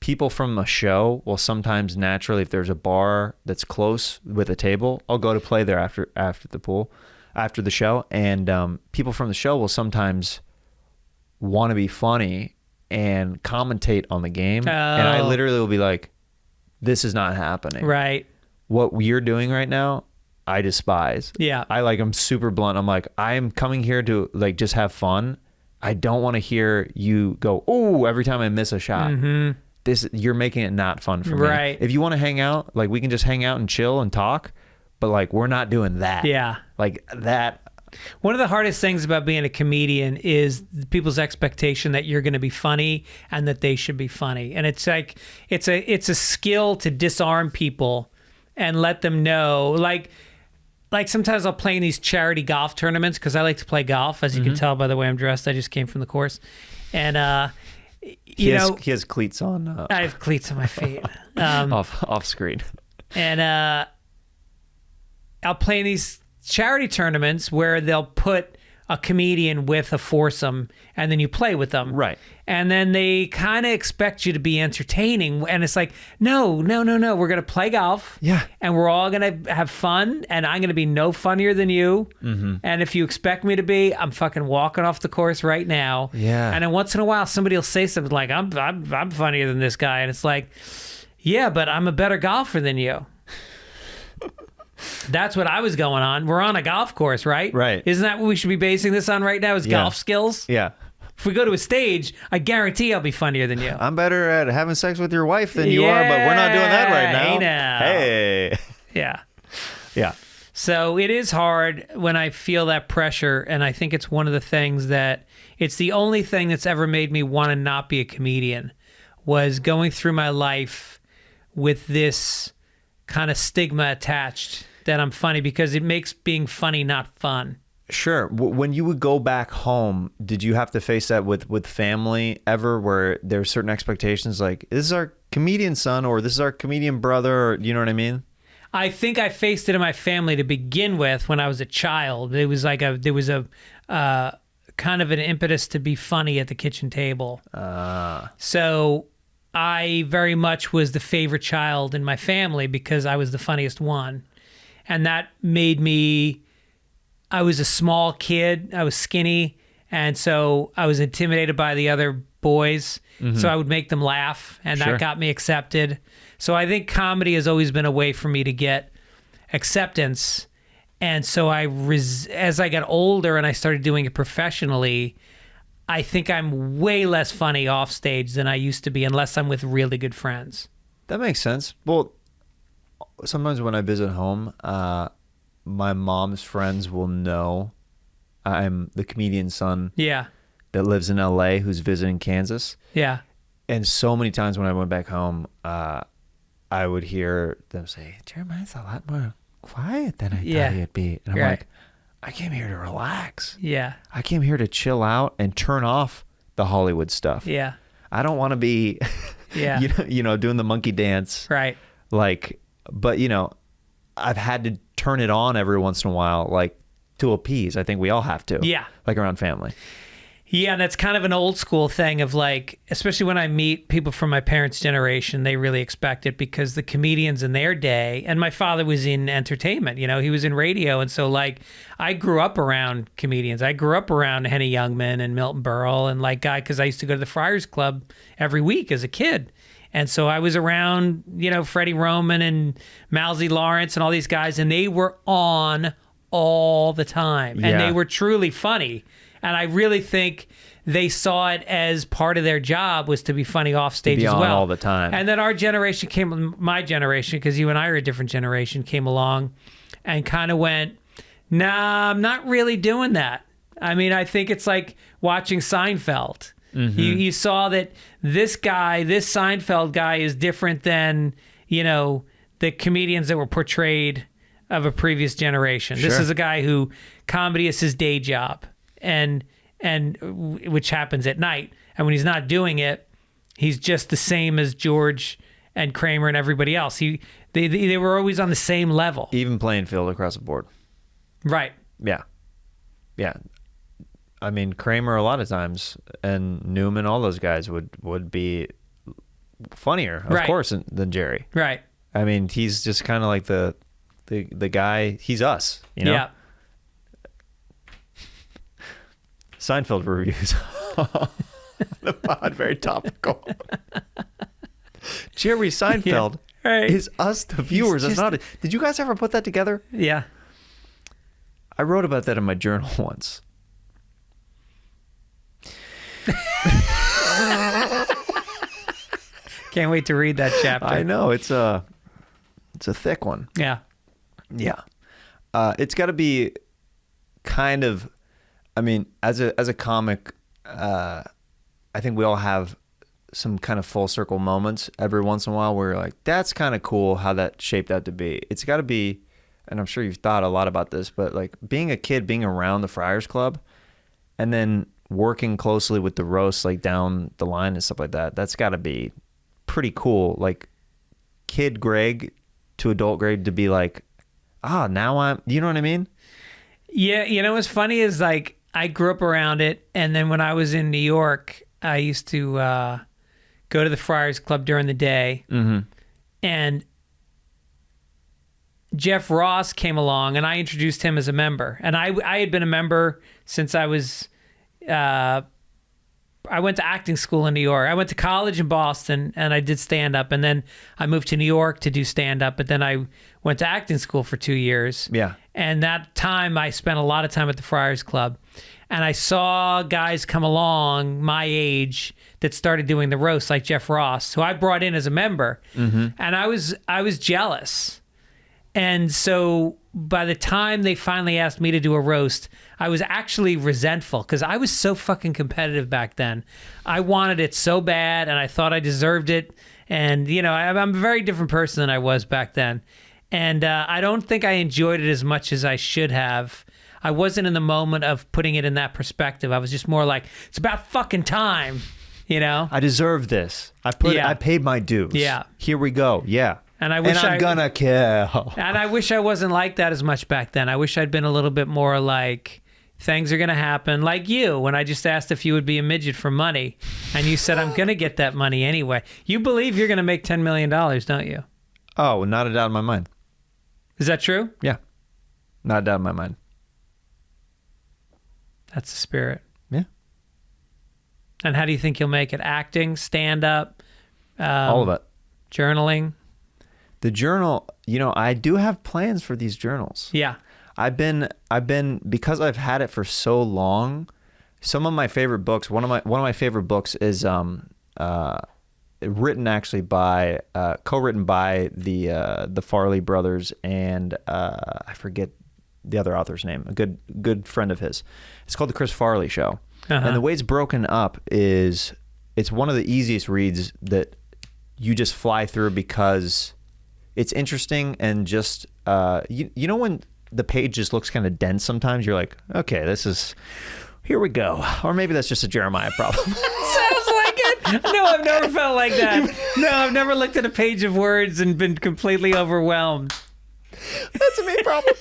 people from a show will sometimes naturally, if there's a bar that's close with a table, I'll go to play there after the pool, after the show, and people from the show will sometimes want to be funny and commentate on the game, and I Oh. literally will be like, this is not happening. Right. What you're doing right now, I despise. Yeah. I'm super blunt. I'm like, I am coming here to like just have fun. I don't want to hear you go, "Oh," every time I miss a shot. Mm-hmm. You're making it not fun for me. Right. If you want to hang out, like we can just hang out and chill and talk, but like we're not doing that. Yeah. Like that. One of the hardest things about being a comedian is people's expectation that you're going to be funny and that they should be funny. And it's like, it's a skill to disarm people and let them know, like sometimes I'll play in these charity golf tournaments because I like to play golf, as you can tell by the way I'm dressed. I just came from the course. And, He has cleats on I have cleats on my feet. off screen. And I'll play in these charity tournaments where they'll put a comedian with a foursome and then you play with them. Right. And then they kind of expect you to be entertaining. And it's like, no. We're going to play golf. Yeah. And we're all going to have fun. And I'm going to be no funnier than you. Mm-hmm. And if you expect me to be, I'm fucking walking off the course right now. Yeah. And then once in a while, somebody will say something like, I'm funnier than this guy. And it's like, yeah, but I'm a better golfer than you. That's what I was going on. We're on a golf course, right? Right. Isn't that what we should be basing this on right now is golf skills? Yeah. If we go to a stage, I guarantee I'll be funnier than you. I'm better at having sex with your wife than you are, but we're not doing that right now. Hey now. Hey. Yeah. Yeah. So it is hard when I feel that pressure, and I think it's one of the things that it's the only thing that's ever made me want to not be a comedian was going through my life with this kind of stigma attached that I'm funny because it makes being funny not fun. Sure. When you would go back home, did you have to face that with family ever where there's certain expectations like, this is our comedian son or this is our comedian brother, or you know what I mean? I think I faced it in my family to begin with when I was a child. It was like there was a kind of an impetus to be funny at the kitchen table. So I very much was the favorite child in my family because I was the funniest one. And that made me, I was a small kid, I was skinny, and so I was intimidated by the other boys. So I would make them laugh, and Sure. that got me accepted. So I think comedy has always been a way for me to get acceptance. And so as I got older and I started doing it professionally, I think I'm way less funny off stage than I used to be, unless I'm with really good friends. That makes sense. Well, sometimes when I visit home, my mom's friends will know I'm the comedian's son Yeah. that lives in LA who's visiting Kansas. Yeah. And so many times when I went back home, I would hear them say, Jeremiah's a lot more quiet than I thought he'd be. And I'm Right. like, I came here to relax. Yeah. I came here to chill out and turn off the Hollywood stuff. Yeah. I don't want to be, Yeah. you know, doing the monkey dance. Right. Like, but you know, I've had to turn it on every once in a while, like to appease. I think we all have to. Yeah. Like around family. Yeah, and that's kind of an old school thing of like, especially when I meet people from my parents' generation, they really expect it because the comedians in their day, and my father was in entertainment, you know, he was in radio. And so like, I grew up around comedians. I grew up around Henny Youngman and Milton Berle and like because I used to go to the Friars Club every week as a kid. And so I was around, you know, Freddie Roman and Malzy Lawrence and all these guys, and they were on all the time. And Yeah. they were truly funny. And I really think they saw it as part of their job was to be funny off stage be as on well. all the time. And then our generation my generation, because you and I are a different generation, came along and kind of went, nah, I'm not really doing that. I mean, I think it's like watching Seinfeld. You saw that this Seinfeld guy is different than, you know, the comedians that were portrayed of a previous generation. This Sure. is a guy who comedy is his day job. And which happens at night. And when he's not doing it, he's just the same as George and Kramer and everybody else. They were always on the same level. Even playing field across the board. Right. Yeah. Yeah. I mean, Kramer a lot of times and Newman, all those guys would be funnier, of Right. course, than Jerry. Right. I mean, he's just kind of like the guy. He's us, you know. Yeah. Seinfeld reviews. The pod, very topical. Jerry Seinfeld Yeah, right. is us, the viewers. That's just- not. Did you guys ever put that together? Yeah. I wrote about that in my journal once. Can't wait to read that chapter. I know it's a thick one. Yeah. Yeah, it's got to be kind of. I mean, as a comic, I think we all have some kind of full circle moments every once in a while where you're like, that's kind of cool how that shaped out to be. It's got to be, and I'm sure you've thought a lot about this, but like being a kid, being around the Friars Club, and then working closely with the roasts like down the line and stuff like that. That's got to be pretty cool. Like kid Greg to adult Greg to be like, now I'm, you know what I mean? Yeah. You know what's funny is like I grew up around it. And then when I was in New York, I used to go to the Friars Club during the day. Mm-hmm. And Jeff Ross came along and I introduced him as a member. And I had been a member since I was, I went to acting school in New York. I went to college in Boston and I did stand up. And then I moved to New York to do stand up. But then I went to acting school for 2 years. Yeah. And that time I spent a lot of time at the Friars Club. And I saw guys come along my age that started doing the roast, like Jeff Ross, who I brought in as a member. Mm-hmm. And I was jealous. And so by the time they finally asked me to do a roast, I was actually resentful because I was so fucking competitive back then. I wanted it so bad and I thought I deserved it. And, you know, I'm a very different person than I was back then. And I don't think I enjoyed it as much as I should have. I wasn't in the moment of putting it in that perspective. I was just more like, it's about fucking time, you know? I deserve this. I paid my dues. Yeah. Here we go. Yeah. And I wish I'm gonna kill. And I wish I wasn't like that as much back then. I wish I'd been a little bit more like, things are going to happen. Like you, when I just asked if you would be a midget for money. And you said, I'm going to get that money anyway. You believe you're going to make $10 million, don't you? Oh, not a doubt in my mind. Is that true? Yeah. Not a doubt in my mind. That's the spirit. Yeah. And how do you think you'll make it? Acting, stand-up, All of it. journaling? The journal, I do have plans for these journals. Yeah. I've been because I've had it for so long. Some of my favorite books. One of my favorite books is written actually by co-written by the Farley brothers and I forget the other author's name. A good friend of his. It's called The Chris Farley Show. And the way it's broken up is it's one of the easiest reads that you just fly through because it's interesting and just you know when the page just looks kind of dense sometimes, you're like, okay, here we go. Or maybe that's just a Jeremiah problem. Sounds like it. No, I've never felt like that. No, I've never looked at a page of words and been completely overwhelmed. That's a me problem.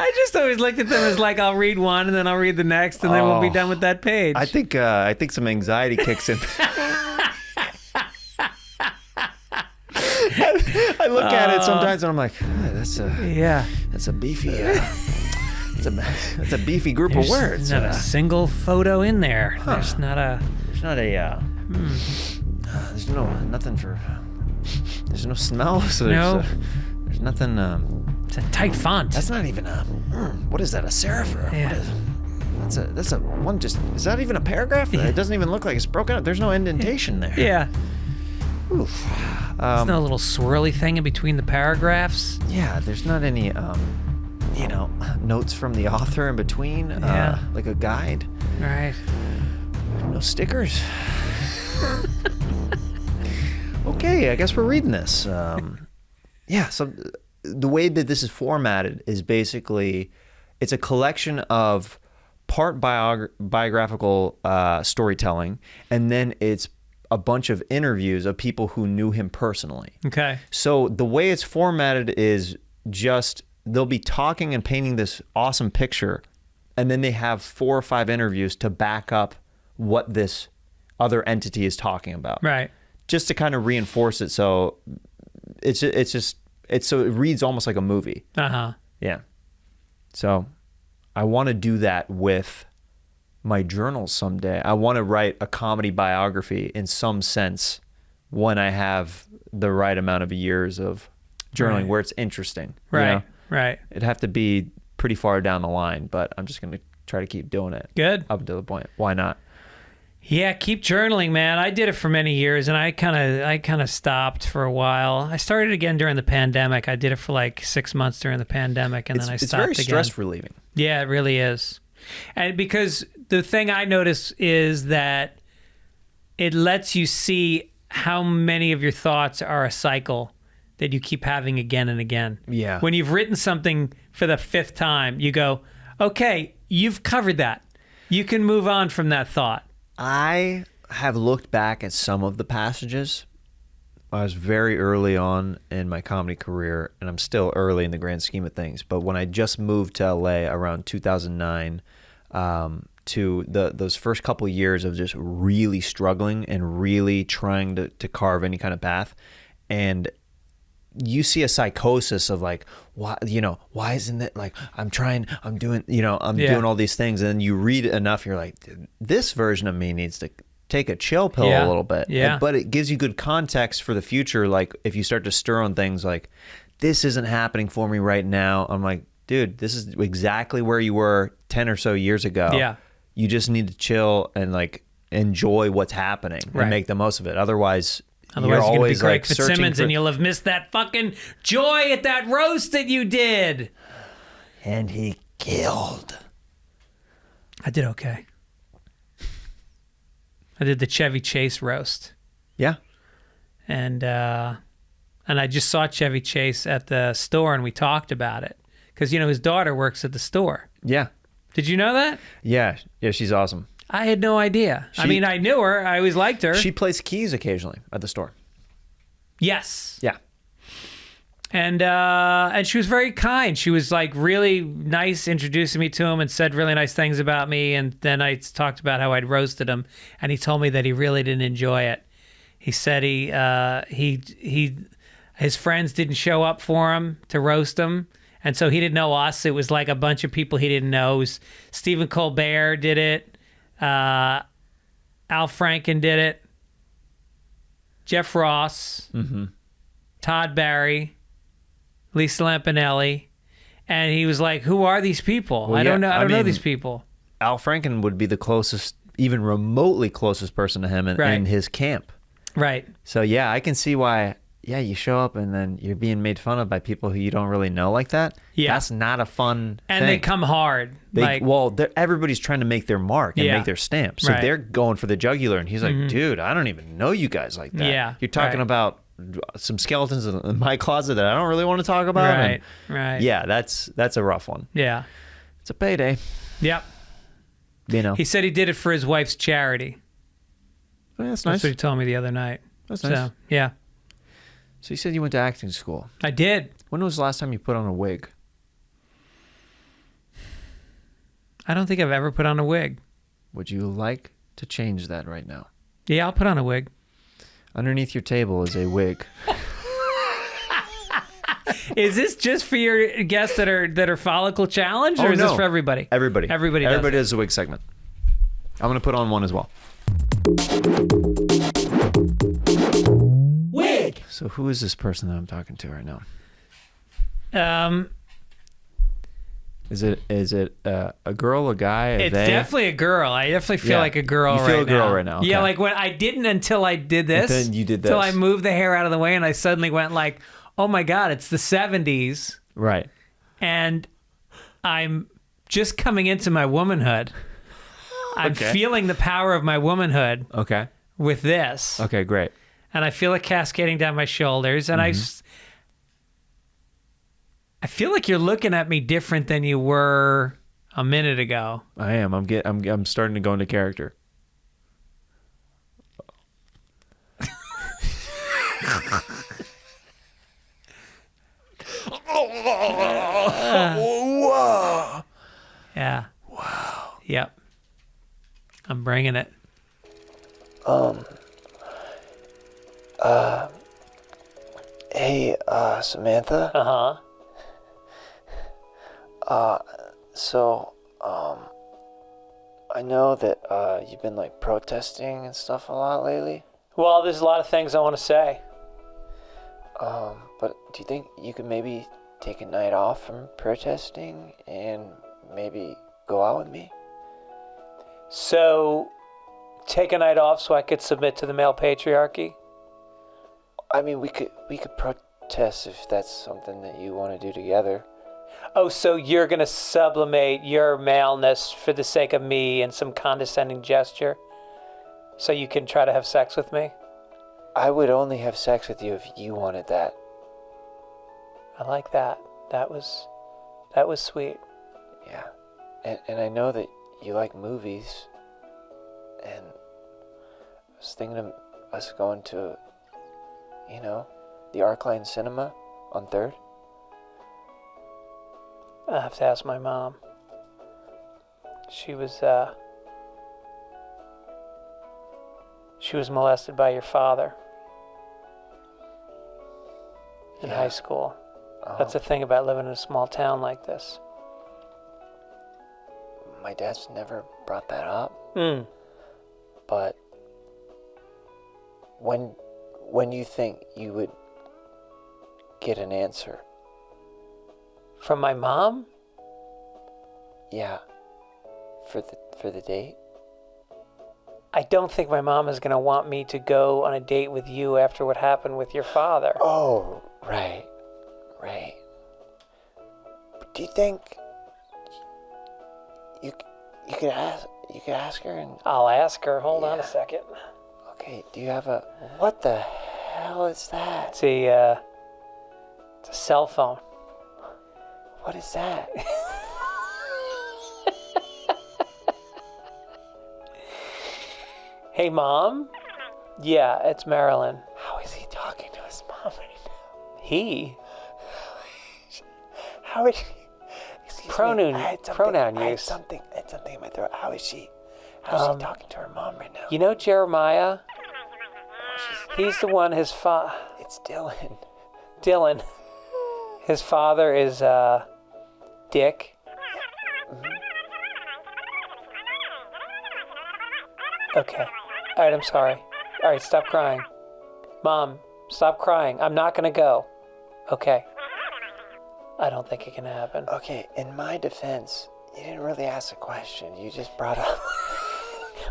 I just always looked at them as like, I'll read one and then I'll read the next and then we'll be done with that page. I think some anxiety kicks in. I look at it sometimes and I'm like, that's a beefy that's a beefy group of words. Not a single photo in there. There's not a there's no smell, so there's nothing. It's a tight font. That's not even what is that, a serif? Or Yeah. what is, that's a one just, is that even a paragraph? Yeah. It doesn't even look like it's broken up. There's no indentation there. Yeah. Oof. There's no little swirly thing in between the paragraphs. Yeah, there's not any Notes from the author in between, like a guide. Right. No stickers. Okay, I guess we're reading this. So the way that this is formatted is basically it's a collection of part biographical storytelling, and then it's a bunch of interviews of people who knew him personally. Okay. So the way it's formatted is just they'll be talking and painting this awesome picture, and then they have 4 or 5 interviews to back up what this other entity is talking about. Right. Just to kind of reinforce it, so so it reads almost like a movie. Yeah. So I want to do that with my journals someday. I want to write a comedy biography in some sense when I have the right amount of years of journaling where it's interesting. Right. Right. It'd have to be pretty far down the line, but I'm just going to try to keep doing it. Good. Up to the point. Why not? Yeah, keep journaling, man. I did it for many years, and I kind of stopped for a while. I started again during the pandemic. I did it for like 6 months during the pandemic, and then I stopped again. It's very stress relieving. Yeah, it really is. And because the thing I notice is that it lets you see how many of your thoughts are a cycle that you keep having again and again. Yeah. When you've written something for the 5th time, you go, okay, you've covered that. You can move on from that thought. I have looked back at some of the passages. I was very early on in my comedy career, and I'm still early in the grand scheme of things. But when I just moved to LA around 2009, to those first couple of years of just really struggling and really trying to carve any kind of path, and you see a psychosis of like, why isn't it like I'm doing all these things, and then you read enough, you're like, this version of me needs to take a chill pill a little bit. Yeah. But it gives you good context for the future. Like if you start to stir on things like, this isn't happening for me right now. I'm like, dude, this is exactly where you were 10 or so years ago. Yeah. You just need to chill and like enjoy what's happening and make the most of it. Otherwise you're going to be always Greg like searching Fitzsimmons, for, and you'll have missed that fucking joy at that roast that you did. And he killed. I did okay. I did the Chevy Chase roast. Yeah. And I just saw Chevy Chase at the store, and we talked about it. Because, his daughter works at the store. Yeah. Did you know that? Yeah, she's awesome. I had no idea. I mean, I knew her. I always liked her. She plays keys occasionally at the store. Yes. Yeah. And she was very kind. She was like really nice, introducing me to him and said really nice things about me. And then I talked about how I'd roasted him, and he told me that he really didn't enjoy it. He said his friends didn't show up for him to roast him, and so he didn't know us. It was like a bunch of people he didn't know. Stephen Colbert did it. Ellen DeGeneres did it. He said, Al Franken did it. Jeff Ross. Todd Barry. Lisa Lampanelli. And he was like, who are these people? Well, I don't know. yeah, I don't know mean, these people. Al Franken would be the closest, even remotely closest person to him in his camp. Right. So, yeah, I can see why, you show up and then you're being made fun of by people who you don't really know like that. Yeah. That's not a fun And thing. they come hard. Everybody's trying to make their mark and make their stamp. So they're going for the jugular. And he's like, dude, I don't even know you guys like that. Yeah, You're talking about some skeletons in my closet that I don't really want to talk about. Right, and right. Yeah, that's a rough one. Yeah. It's a payday. Yep. You know. He said he did it for his wife's charity. Well, that's nice. That's what he told me the other night. That's nice. So, yeah. So you said you went to acting school. I did. When was the last time you put on a wig? I don't think I've ever put on a wig. Would you like to change that right now? Yeah, I'll put on a wig. Underneath your table is a wig. Is this just for your guests that are follicle challenged, or is this for everybody? Everybody. Everybody does a wig segment. I'm going to put on one as well. Wig. So who is this person that I'm talking to right now? Is it a girl, a guy, a It's they? definitely a girl. I definitely feel like a girl. You feel a girl right now. Yeah, Okay. like when I didn't until I did this. And then you did Until this. I moved the hair out of the way, and I suddenly went like, "Oh my God, it's the '70s," Right. and I'm just coming into my womanhood. I'm Okay. feeling the power of my womanhood Okay. with this, Okay, great. and I feel it cascading down my shoulders, and I feel like you're looking at me different than you were a minute ago. I am. I'm starting to go into character. Whoa. Yeah. Wow. Yep. I'm bringing it. Hey, Samantha. Uh-huh. I know that you've been like protesting and stuff a lot lately. Well, there's a lot of things I want to say. But do you think you could maybe take a night off from protesting and maybe go out with me? So, take a night off so I could submit to the male patriarchy? I mean, we could protest if that's something that you want to do together. Oh, so you're going to sublimate your maleness for the sake of me and some condescending gesture so you can try to have sex with me? I would only have sex with you if you wanted that. I like that. That was sweet. Yeah. And I know that you like movies. And I was thinking of us going to, the Arcline Cinema on 3rd. I have to ask my mom. She was molested by your father in high school. That's the thing about living in a small town like this. My dad's never brought that up. But when you think you would get an answer? From my mom? Yeah. For the date? I don't think my mom is going to want me to go on a date with you after what happened with your father. Oh, right. But do you think you could ask her and... I'll ask her. Hold on a second. Okay, do you have a... What the hell is that? It's a cell phone. What is that? Hey, Mom? Yeah, it's Marilyn. How is he talking to his mom right now? He? How is she? Excuse Pronoun- me, I had pronoun I had use. something in my throat. How is she? How's she talking to her mom right now? You know Jeremiah? He's the one, his It's Dylan. Dylan. His father is, Dick. Okay. All right, I'm sorry. All right, stop crying. Mom, stop crying. I'm not going to go. Okay. I don't think it can happen. Okay, in my defense, you didn't really ask a question. You just brought up.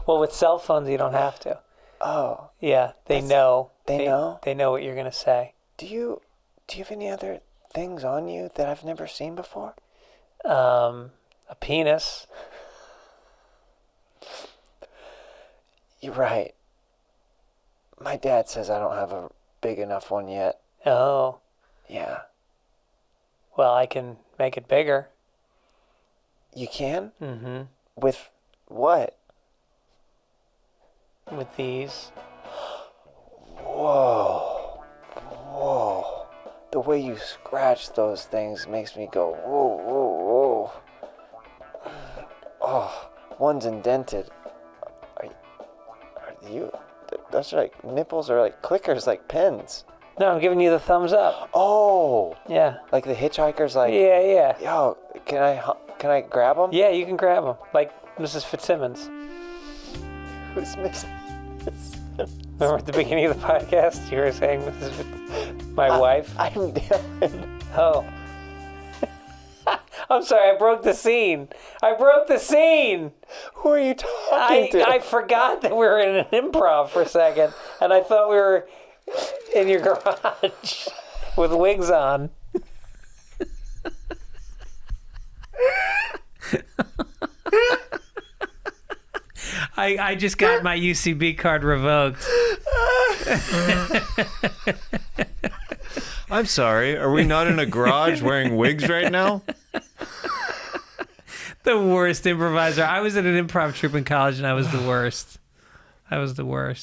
Well, with cell phones, you don't have to. Oh. Yeah, they know. They know? They know what you're going to say. Do you have any other things on you that I've never seen before? A penis. You're right. My dad says I don't have a big enough one yet. Oh. Yeah. Well, I can make it bigger. You can? Mm-hmm. With what? With these. Whoa. Whoa. The way you scratch those things makes me go, whoa, whoa, whoa. Oh, one's indented. Are you, those are like nipples or like clickers, like pens. No, I'm giving you the thumbs up. Oh. Yeah. Like the hitchhiker's like, Yeah. yo, can I grab them? Yeah, you can grab them. Like Mrs. Fitzsimmons. Who's missing? Remember at the beginning of the podcast, you were saying Mrs. Fitz, my wife? I'm Dylan. Oh. I'm sorry, I broke the scene. Who are you talking to? I forgot that we were in an improv for a second, and I thought we were in your garage with wigs on. I just got my UCB card revoked. I'm sorry. Are we not in a garage wearing wigs right now? The worst improviser. I was in an improv troupe in college, and I was the worst.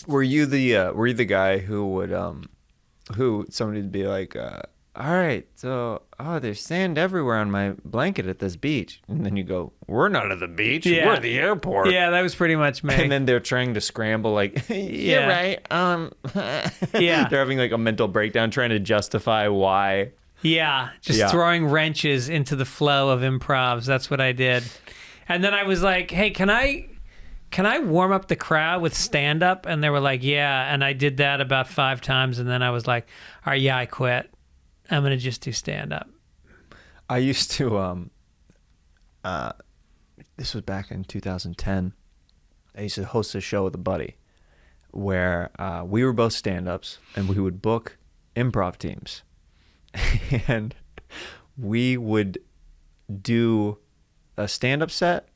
Were you the guy who would who somebody would be like, all right, so there's sand everywhere on my blanket at this beach, and then you go, we're not at the beach, Yeah. we're at the airport. Yeah, that was pretty much me. And then they're trying to scramble, like, you're right. Yeah. They're having like a mental breakdown trying to justify why. Yeah, just throwing wrenches into the flow of improvs. That's what I did. And then I was like, hey, can I warm up the crowd with stand-up? And they were like, yeah. And I did that about 5 times. And then I was like, all right, yeah, I quit. I'm going to just do stand-up. I used to, this was back in 2010. I used to host a show with a buddy where we were both stand-ups and we would book improv teams. And we would do a stand-up set,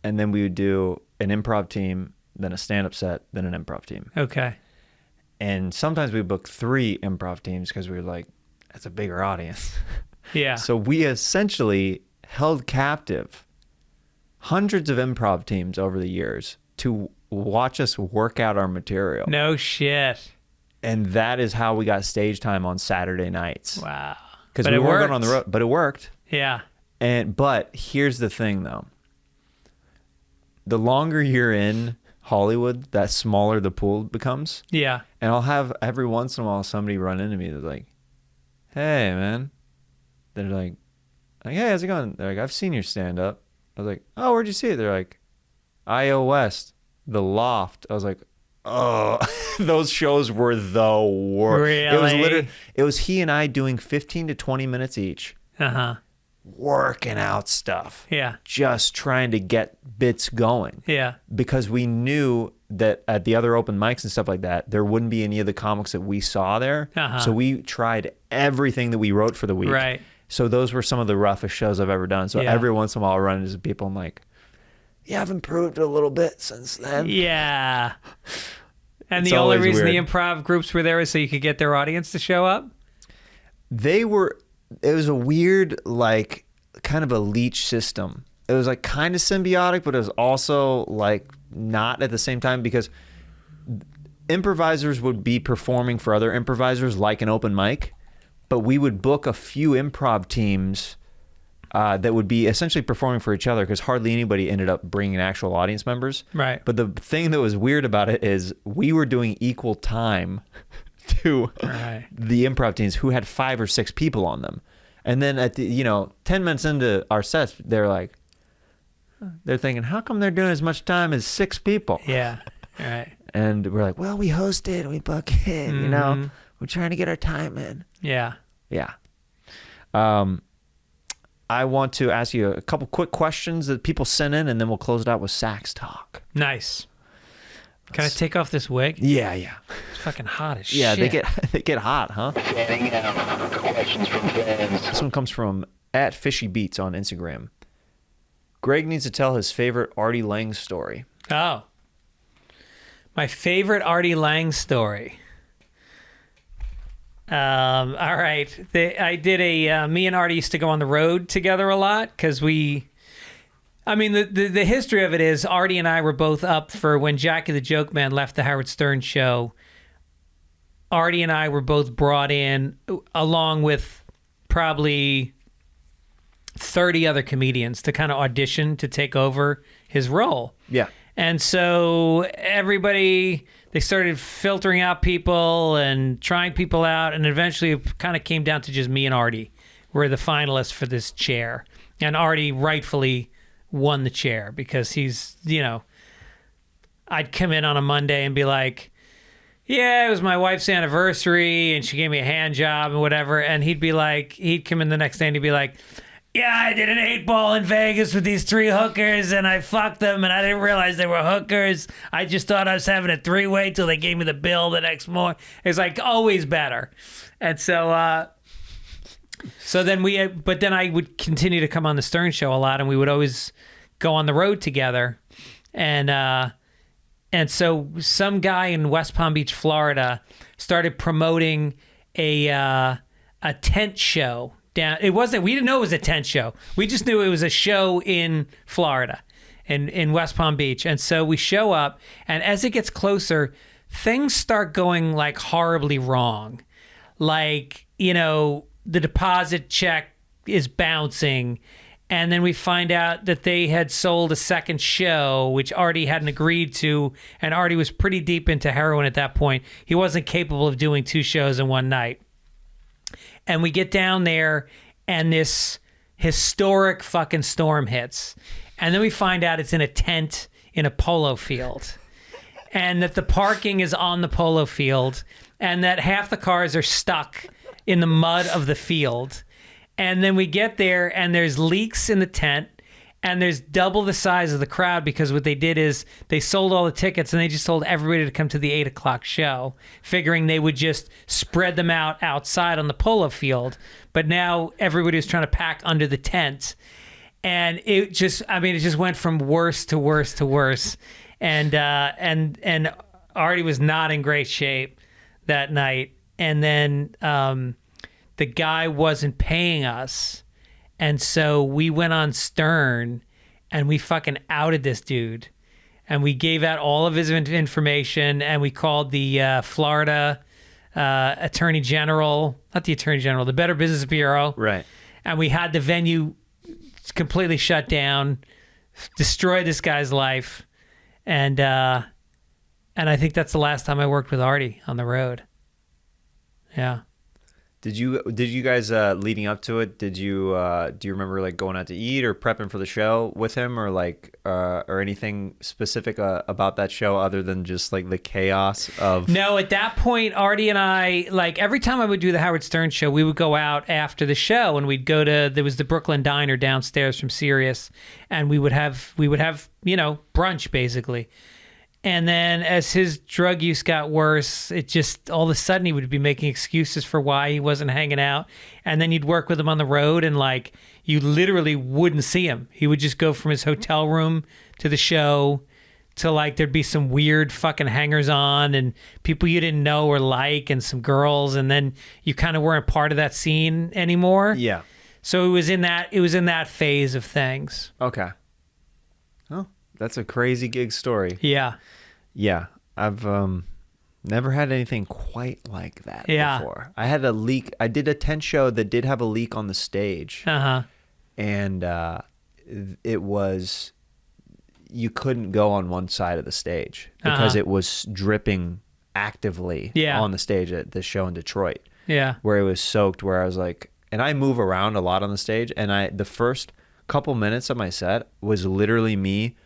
and then we would do an improv team, then a stand-up set, then an improv team. Okay. And sometimes we booked 3 improv teams because we were like, that's a bigger audience. Yeah. So we essentially held captive hundreds of improv teams over the years to watch us work out our material. No shit. And that is how we got stage time on Saturday nights. Wow. Because we weren't going on the road, but it worked. Yeah. But here's the thing, though. The longer you're in Hollywood, that smaller the pool becomes. Yeah. And I'll have every once in a while somebody run into me that's like, hey, man. They're like, hey, how's it going? They're like, I've seen your stand-up. I was like, oh, where'd you see it? They're like, I.O. West, The Loft. I was like, oh, those shows were the worst. Really? It was he and I doing 15 to 20 minutes each. Uh-huh. Working out stuff. Yeah. Just trying to get bits going. Yeah. Because we knew that at the other open mics and stuff like that, there wouldn't be any of the comics that we saw there. Uh-huh. So we tried everything that we wrote for the week. Right. So those were some of the roughest shows I've ever done. So Yeah. every once in a while I'll run into people, I'm like, yeah, I've improved a little bit since then. Yeah. And It's the only always reason weird. the improv groups were there is so you could get their audience to show up? It was a weird, like, kind of a leech system. It was like kind of symbiotic, but it was also like not at the same time, because improvisers would be performing for other improvisers like an open mic, but we would book a few improv teams that would be essentially performing for each other, because hardly anybody ended up bringing actual audience members. Right. But the thing that was weird about it is we were doing equal time to the improv teams who had 5 or 6 people on them. And then at the 10 minutes into our sets, they're thinking, how come they're doing as much time as 6 people? Yeah. Right. And we're like, well, we hosted, we book it, you know, Mm-hmm. we're trying to get our time in. Yeah. Yeah. I want to ask you a couple quick questions that people sent in, and then we'll close it out with Sax Talk. Nice. Can I take off this wig? Yeah. It's fucking hot as Yeah, shit. they get hot, huh? Questions from fans. This one comes from @FishyBeats on Instagram. Greg needs to tell his favorite Artie Lange story. Oh. My favorite Artie Lange story. All right. I did me and Artie used to go on the road together a lot because the history of it is Artie and I were both up for when Jackie the Joke Man left the Howard Stern show. Artie and I were both brought in along with probably 30 other comedians to kind of audition to take over his role. Yeah. And so they started filtering out people and trying people out. And eventually it kind of came down to just me and Artie were the finalists for this chair. And Artie rightfully won the chair because he's, I'd come in on a Monday and be like, yeah, it was my wife's anniversary and she gave me a hand job and whatever. And he'd come in the next day and he'd be like, yeah, I did an 8-ball in Vegas with these 3 hookers and I fucked them and I didn't realize they were hookers. I just thought I was having a 3-way till they gave me the bill the next morning. It's like always better. And so, then I would continue to come on the Stern Show a lot and we would always go on the road together. And so some guy in West Palm Beach, Florida started promoting a tent show. We didn't know it was a tent show. We just knew it was a show in Florida, in West Palm Beach. And so we show up, and as it gets closer, things start going like horribly wrong. Like, the deposit check is bouncing, and then we find out that they had sold a second show, which Artie hadn't agreed to, and Artie was pretty deep into heroin at that point. He wasn't capable of doing 2 shows in one night. And we get down there and this historic fucking storm hits. And then we find out it's in a tent in a polo field. And that the parking is on the polo field. And that half the cars are stuck in the mud of the field. And then we get there and there's leaks in the tent. And there's double the size of the crowd because what they did is they sold all the tickets and they just told everybody to come to the 8 o'clock show, figuring they would just spread them out outside on the polo field. But now everybody was trying to pack under the tent. And it just went from worse to worse to worse. And Artie was not in great shape that night. And then the guy wasn't paying us. And so we went on Stern and we fucking outed this dude. And we gave out all of his information and we called the Florida Attorney General, not the Attorney General, the Better Business Bureau. Right. And we had the venue completely shut down, destroyed this guy's life. And I think that's the last time I worked with Artie on the road. Yeah. Did you guys leading up to it? Do you remember like going out to eat or prepping for the show with him or like or anything specific about that show other than just like the chaos of? No, at that point, Artie and I, like every time I would do the Howard Stern show, we would go out after the show and we'd go to there was the Brooklyn Diner downstairs from Sirius, and we would have brunch basically. And then as his drug use got worse, it just all of a sudden he would be making excuses for why he wasn't hanging out. And then you'd work with him on the road and like you literally wouldn't see him. He would just go from his hotel room to the show to like there'd be some weird fucking hangers on and people you didn't know or like and some girls. And then you kind of weren't part of that scene anymore. Yeah. So it was in that phase of things. Okay. Oh, that's a crazy gig story. Yeah. Yeah, I've never had anything quite like that before. I had a leak. I did a tent show that did have a leak on the stage. Uh-huh. And it was, you couldn't go on one side of the stage because it was dripping actively on the stage at the show in Detroit. Yeah. Where it was soaked, where I was like, and I move around a lot on the stage, and the first couple minutes of my set was literally me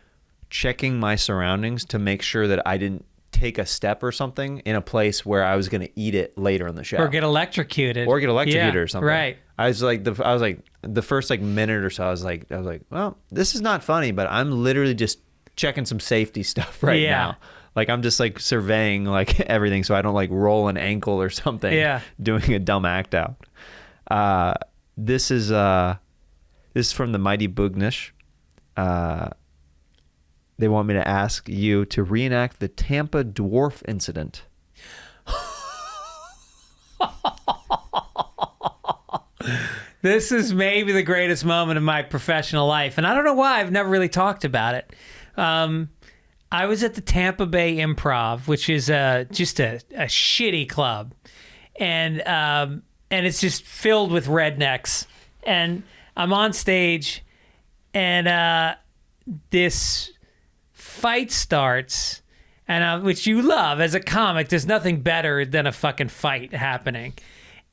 checking my surroundings to make sure that I didn't take a step or something in a place where I was going to eat it later in the show. Or get electrocuted. Or something. Right. I was like the first like minute or so, I was like, well, this is not funny, but I'm literally just checking some safety stuff right now. Like I'm just like surveying like everything so I don't like roll an ankle or something. Yeah. Doing a dumb act out. This is from the Mighty Boognish. They want me to ask you to reenact the Tampa Dwarf incident. This is maybe the greatest moment of my professional life, and I don't know why I've never really talked about it. I was at the Tampa Bay Improv, which is just a shitty club, and it's just filled with rednecks. And I'm on stage, and this fight starts, and which you love as a comic. There's nothing better than a fucking fight happening.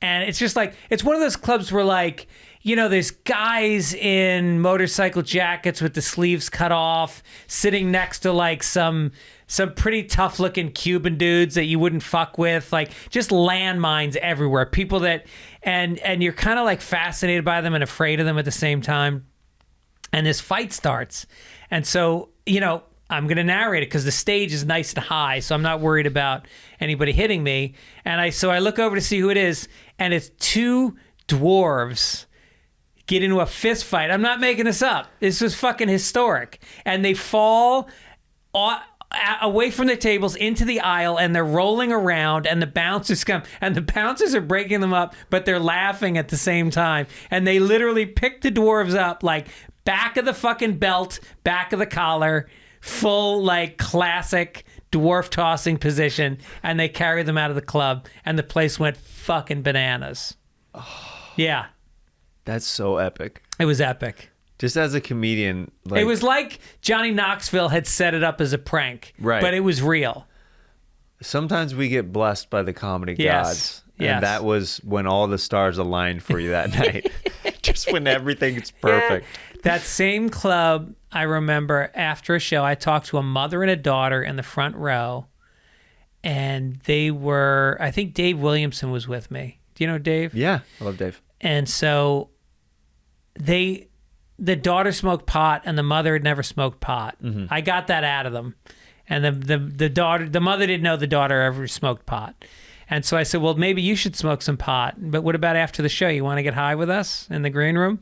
And it's just like, it's one of those clubs where like, you know, there's guys in motorcycle jackets with the sleeves cut off sitting next to like some pretty tough looking Cuban dudes that you wouldn't fuck with, like just landmines everywhere. People that, and you're kind of like fascinated by them and afraid of them at the same time. And this fight starts. And so, you know, I'm going to narrate it because the stage is nice and high, so I'm not worried about anybody hitting me. And so I look over to see who it is, and it's two dwarves get into a fist fight. I'm not making this up. This was fucking historic. And they fall away from their tables into the aisle, and they're rolling around, and the bouncers come, and the bouncers are breaking them up, but they're laughing at the same time. And they literally pick the dwarves up, like back of the fucking belt, back of the collar, full like classic dwarf tossing position, and they carry them out of the club, and the place went fucking bananas. Yeah. That's so epic. It was epic. Just as a comedian, like, it was like Johnny Knoxville had set it up as a prank, right? But it was real. Sometimes we get blessed by the comedy gods. Yes. And that was when all the stars aligned for you that night. Just when everything's perfect. That same club, I remember after a show, I talked to a mother and a daughter in the front row, and they were, I think Dave Williamson was with me. Do you know Dave? Yeah, I love Dave. And so the daughter smoked pot, and the mother had never smoked pot. Mm-hmm. I got that out of them. And the mother didn't know the daughter ever smoked pot. And so I said, well, maybe you should smoke some pot. But what about after the show? You want to get high with us in the green room?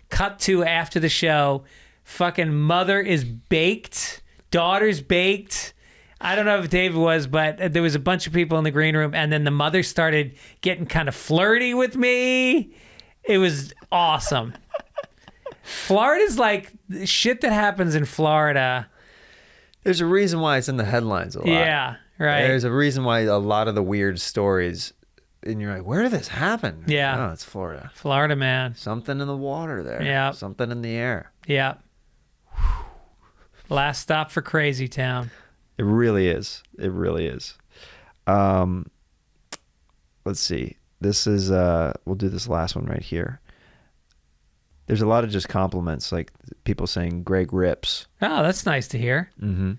Cut to after the show, fucking mother is baked, daughter's baked. I don't know if David was, but there was a bunch of people in the green room, and then the mother started getting kind of flirty with me. It was awesome. Florida's like shit that happens in Florida. There's a reason why it's in the headlines a lot. Yeah, right. There's a reason why a lot of the weird stories, and you're like, where did this happen? Yeah. Oh, it's Florida. Florida, man. Something in the water there. Yeah. Something in the air. Yeah. Last stop for Crazy Town. It really is. It really is. Let's see. This is, we'll do this last one right here. There's a lot of just compliments, like people saying Greg rips. Oh, that's nice to hear. Mm-hmm.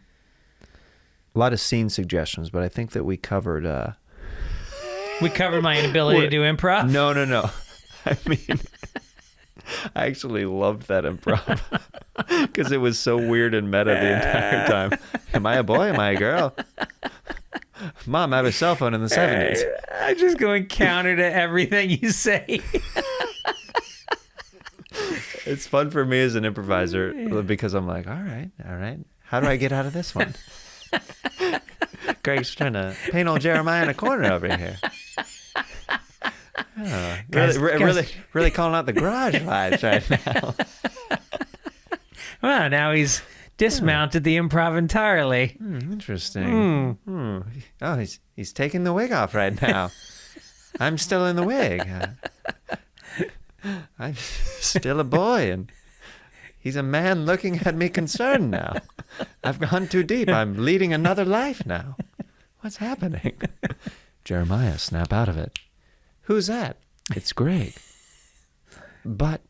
A lot of scene suggestions, but I think that we covered... We covered my inability to do improv? No. I mean, I actually loved that improv because it was so weird and meta the entire time. Am I a boy? Am I a girl? Mom, I have a cell phone in the 70s. I just going counter to everything you say. It's fun for me as an improviser because I'm like, all right. How do I get out of this one? Greg's trying to paint old Jeremiah in a corner over here. Oh, really calling out the garage vibes right now. Well, now he's dismounted the improv entirely. Interesting. Oh, he's taking the wig off right now. I'm still in the wig. I'm still a boy, and he's a man looking at me concerned now. I've gone too deep. I'm leading another life now. What's happening? Jeremiah, snap out of it. Who's that? It's Greg. But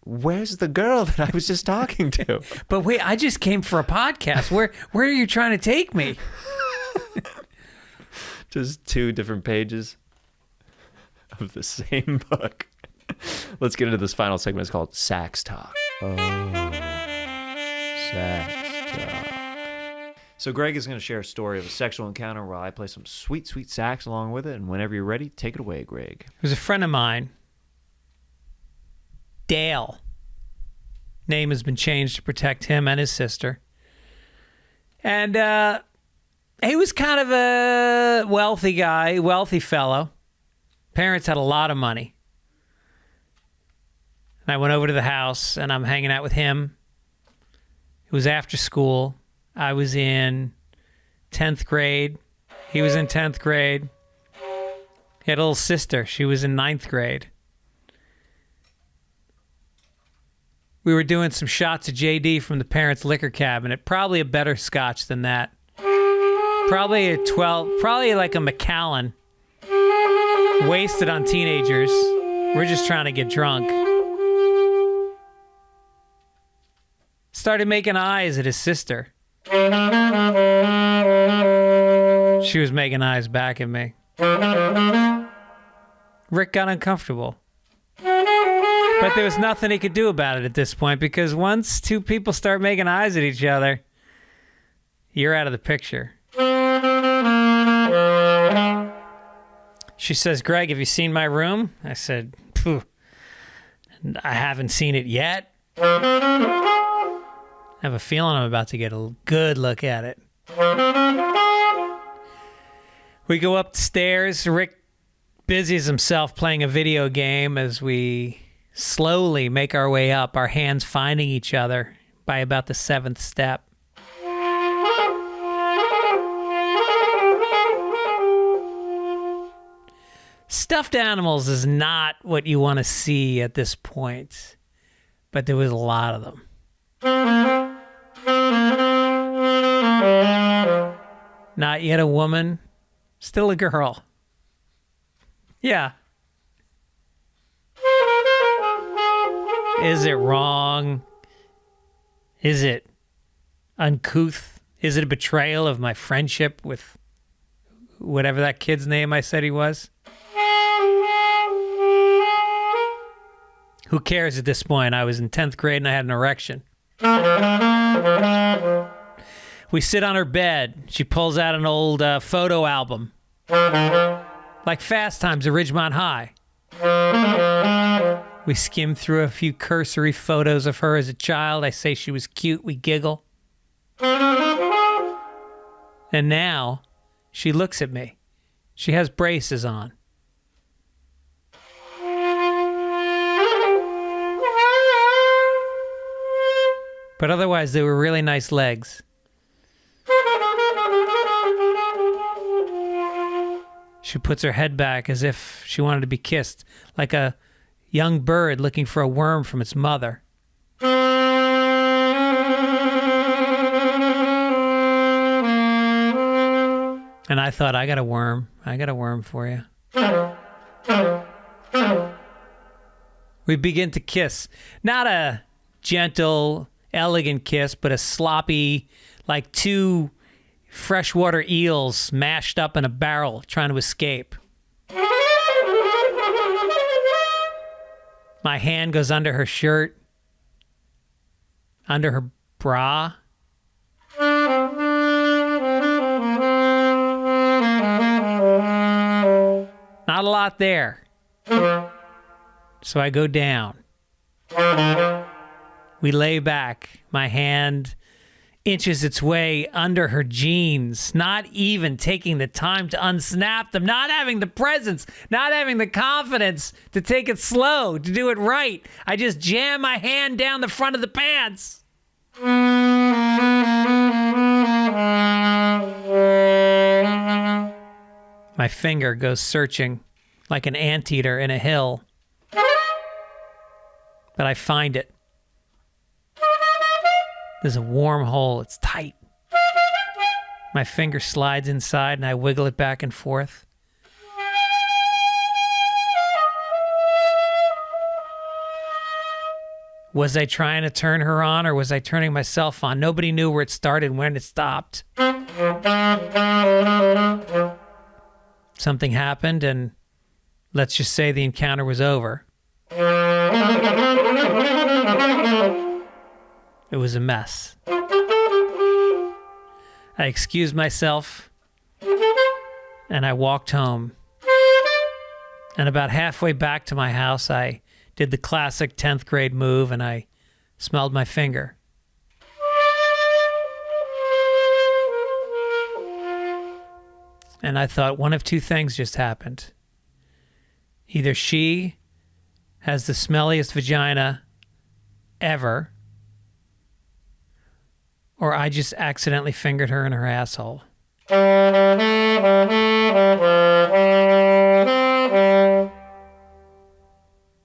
where's the girl that I was just talking to? But wait, I just came for a podcast. Where are you trying to take me? Just 2 different pages of the same book. Let's get into this final segment. It's called Sax Talk. Oh, Sax Talk. So Greg is going to share a story of a sexual encounter while I play some sweet, sweet sax along with it. And whenever you're ready, take it away, Greg. There's a friend of mine, Dale. Name has been changed to protect him and his sister. And he was kind of a wealthy guy, wealthy fellow. Parents had a lot of money. And I went over to the house, and I'm hanging out with him. It was after school. I was in 10th grade. He was in 10th grade. He had a little sister. She was in 9th grade. We were doing some shots of JD from the parents' liquor cabinet. Probably a better scotch than that. Probably a 12, probably like a Macallan. Wasted on teenagers. We're just trying to get drunk. Started making eyes at his sister. She was making eyes back at me. Rick got uncomfortable. But there was nothing he could do about it at this point, because once 2 people start making eyes at each other, you're out of the picture. She says, Greg, have you seen my room? I said, Phew, I haven't seen it yet. I have a feeling I'm about to get a good look at it. We go up the stairs. Rick busies himself playing a video game as we slowly make our way up, our hands finding each other by about the 7th step. Stuffed animals is not what you want to see at this point, but there was a lot of them. Not yet a woman, still a girl. Yeah. Is it wrong? Is it uncouth? Is it a betrayal of my friendship with whatever that kid's name I said he was? Who cares at this point? I was in 10th grade and I had an erection. We sit on her bed. She pulls out an old photo album. Like Fast Times at Ridgemont High. We skim through a few cursory photos of her as a child. I say she was cute. We giggle. And now she looks at me. She has braces on. But otherwise, they were really nice legs. She puts her head back as if she wanted to be kissed, like a young bird looking for a worm from its mother. And I thought, I got a worm. I got a worm for you. We begin to kiss. Not a gentle, elegant kiss, but a sloppy, like 2 freshwater eels mashed up in a barrel trying to escape. My hand goes under her shirt, under her bra. Not a lot there. So I go down. We lay back. My hand inches its way under her jeans, not even taking the time to unsnap them, not having the presence, not having the confidence to take it slow, to do it right. I just jam my hand down the front of the pants. My finger goes searching like an anteater in a hill. But I find it. There's a warm hole. It's tight. My finger slides inside and I wiggle it back and forth. Was I trying to turn her on or was I turning myself on? Nobody knew where it started and when it stopped. Something happened and let's just say the encounter was over. It was a mess. I excused myself and I walked home. And about halfway back to my house, I did the classic 10th grade move and I smelled my finger. And I thought one of two things just happened. Either she has the smelliest vagina ever, or I just accidentally fingered her in her asshole.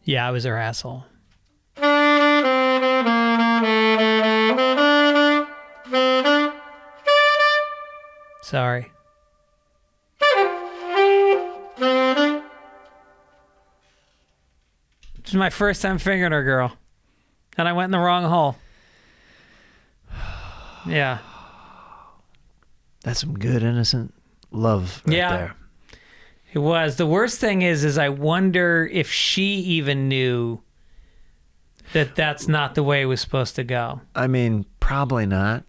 Yeah, I was her asshole. Sorry. This was my first time fingering her, girl. And I went in the wrong hole. Yeah. That's some good, innocent love right there. It was. The worst thing is I wonder if she even knew that that's not the way it was supposed to go. I mean, probably not.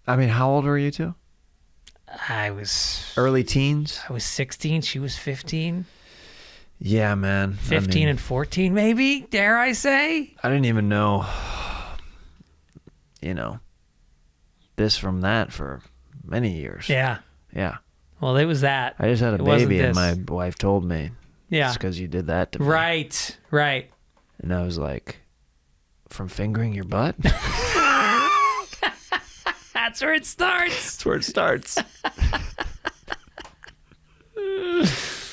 I mean, how old were you two? I was... Early teens? I was 16. She was 15. Yeah, man. 15 and 14, maybe? Dare I say? I didn't even know, this from that for many years. Yeah. Yeah. Well, it was that. I just had a baby and my wife told me. Yeah. It's because you did that to me. Right. Right. And I was like, from fingering your butt? That's where it starts. That's where it starts.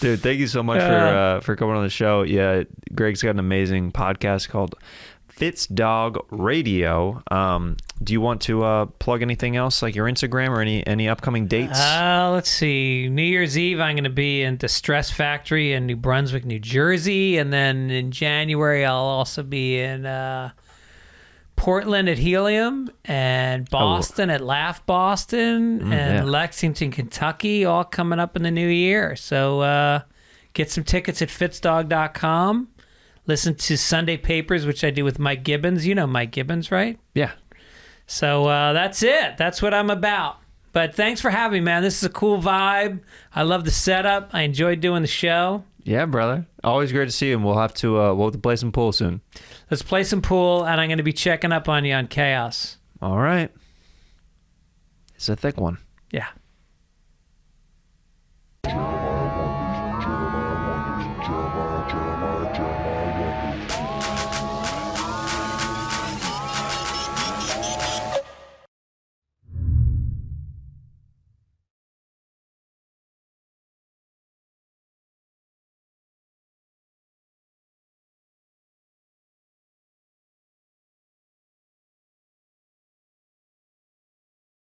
Dude, thank you so much for coming on the show. Yeah, Greg's got an amazing podcast called Fitzdog Radio. Do you want to plug anything else, like your Instagram or any upcoming dates? Let's see. New Year's Eve, I'm going to be in the Stress Factory in New Brunswick, New Jersey. And then in January, I'll also be in Portland at Helium and Boston at Laugh Boston and Lexington, Kentucky, all coming up in the new year. So get some tickets at fitzdog.com. Listen to Sunday Papers, which I do with Mike Gibbons. You know Mike Gibbons, right? Yeah. So that's it. That's what I'm about. But thanks for having me, man. This is a cool vibe. I love the setup. I enjoyed doing the show. Yeah, brother. Always great to see you, and we'll have to play some pool soon. Let's play some pool, and I'm going to be checking up on you on Chaos. All right. It's a thick one. Yeah.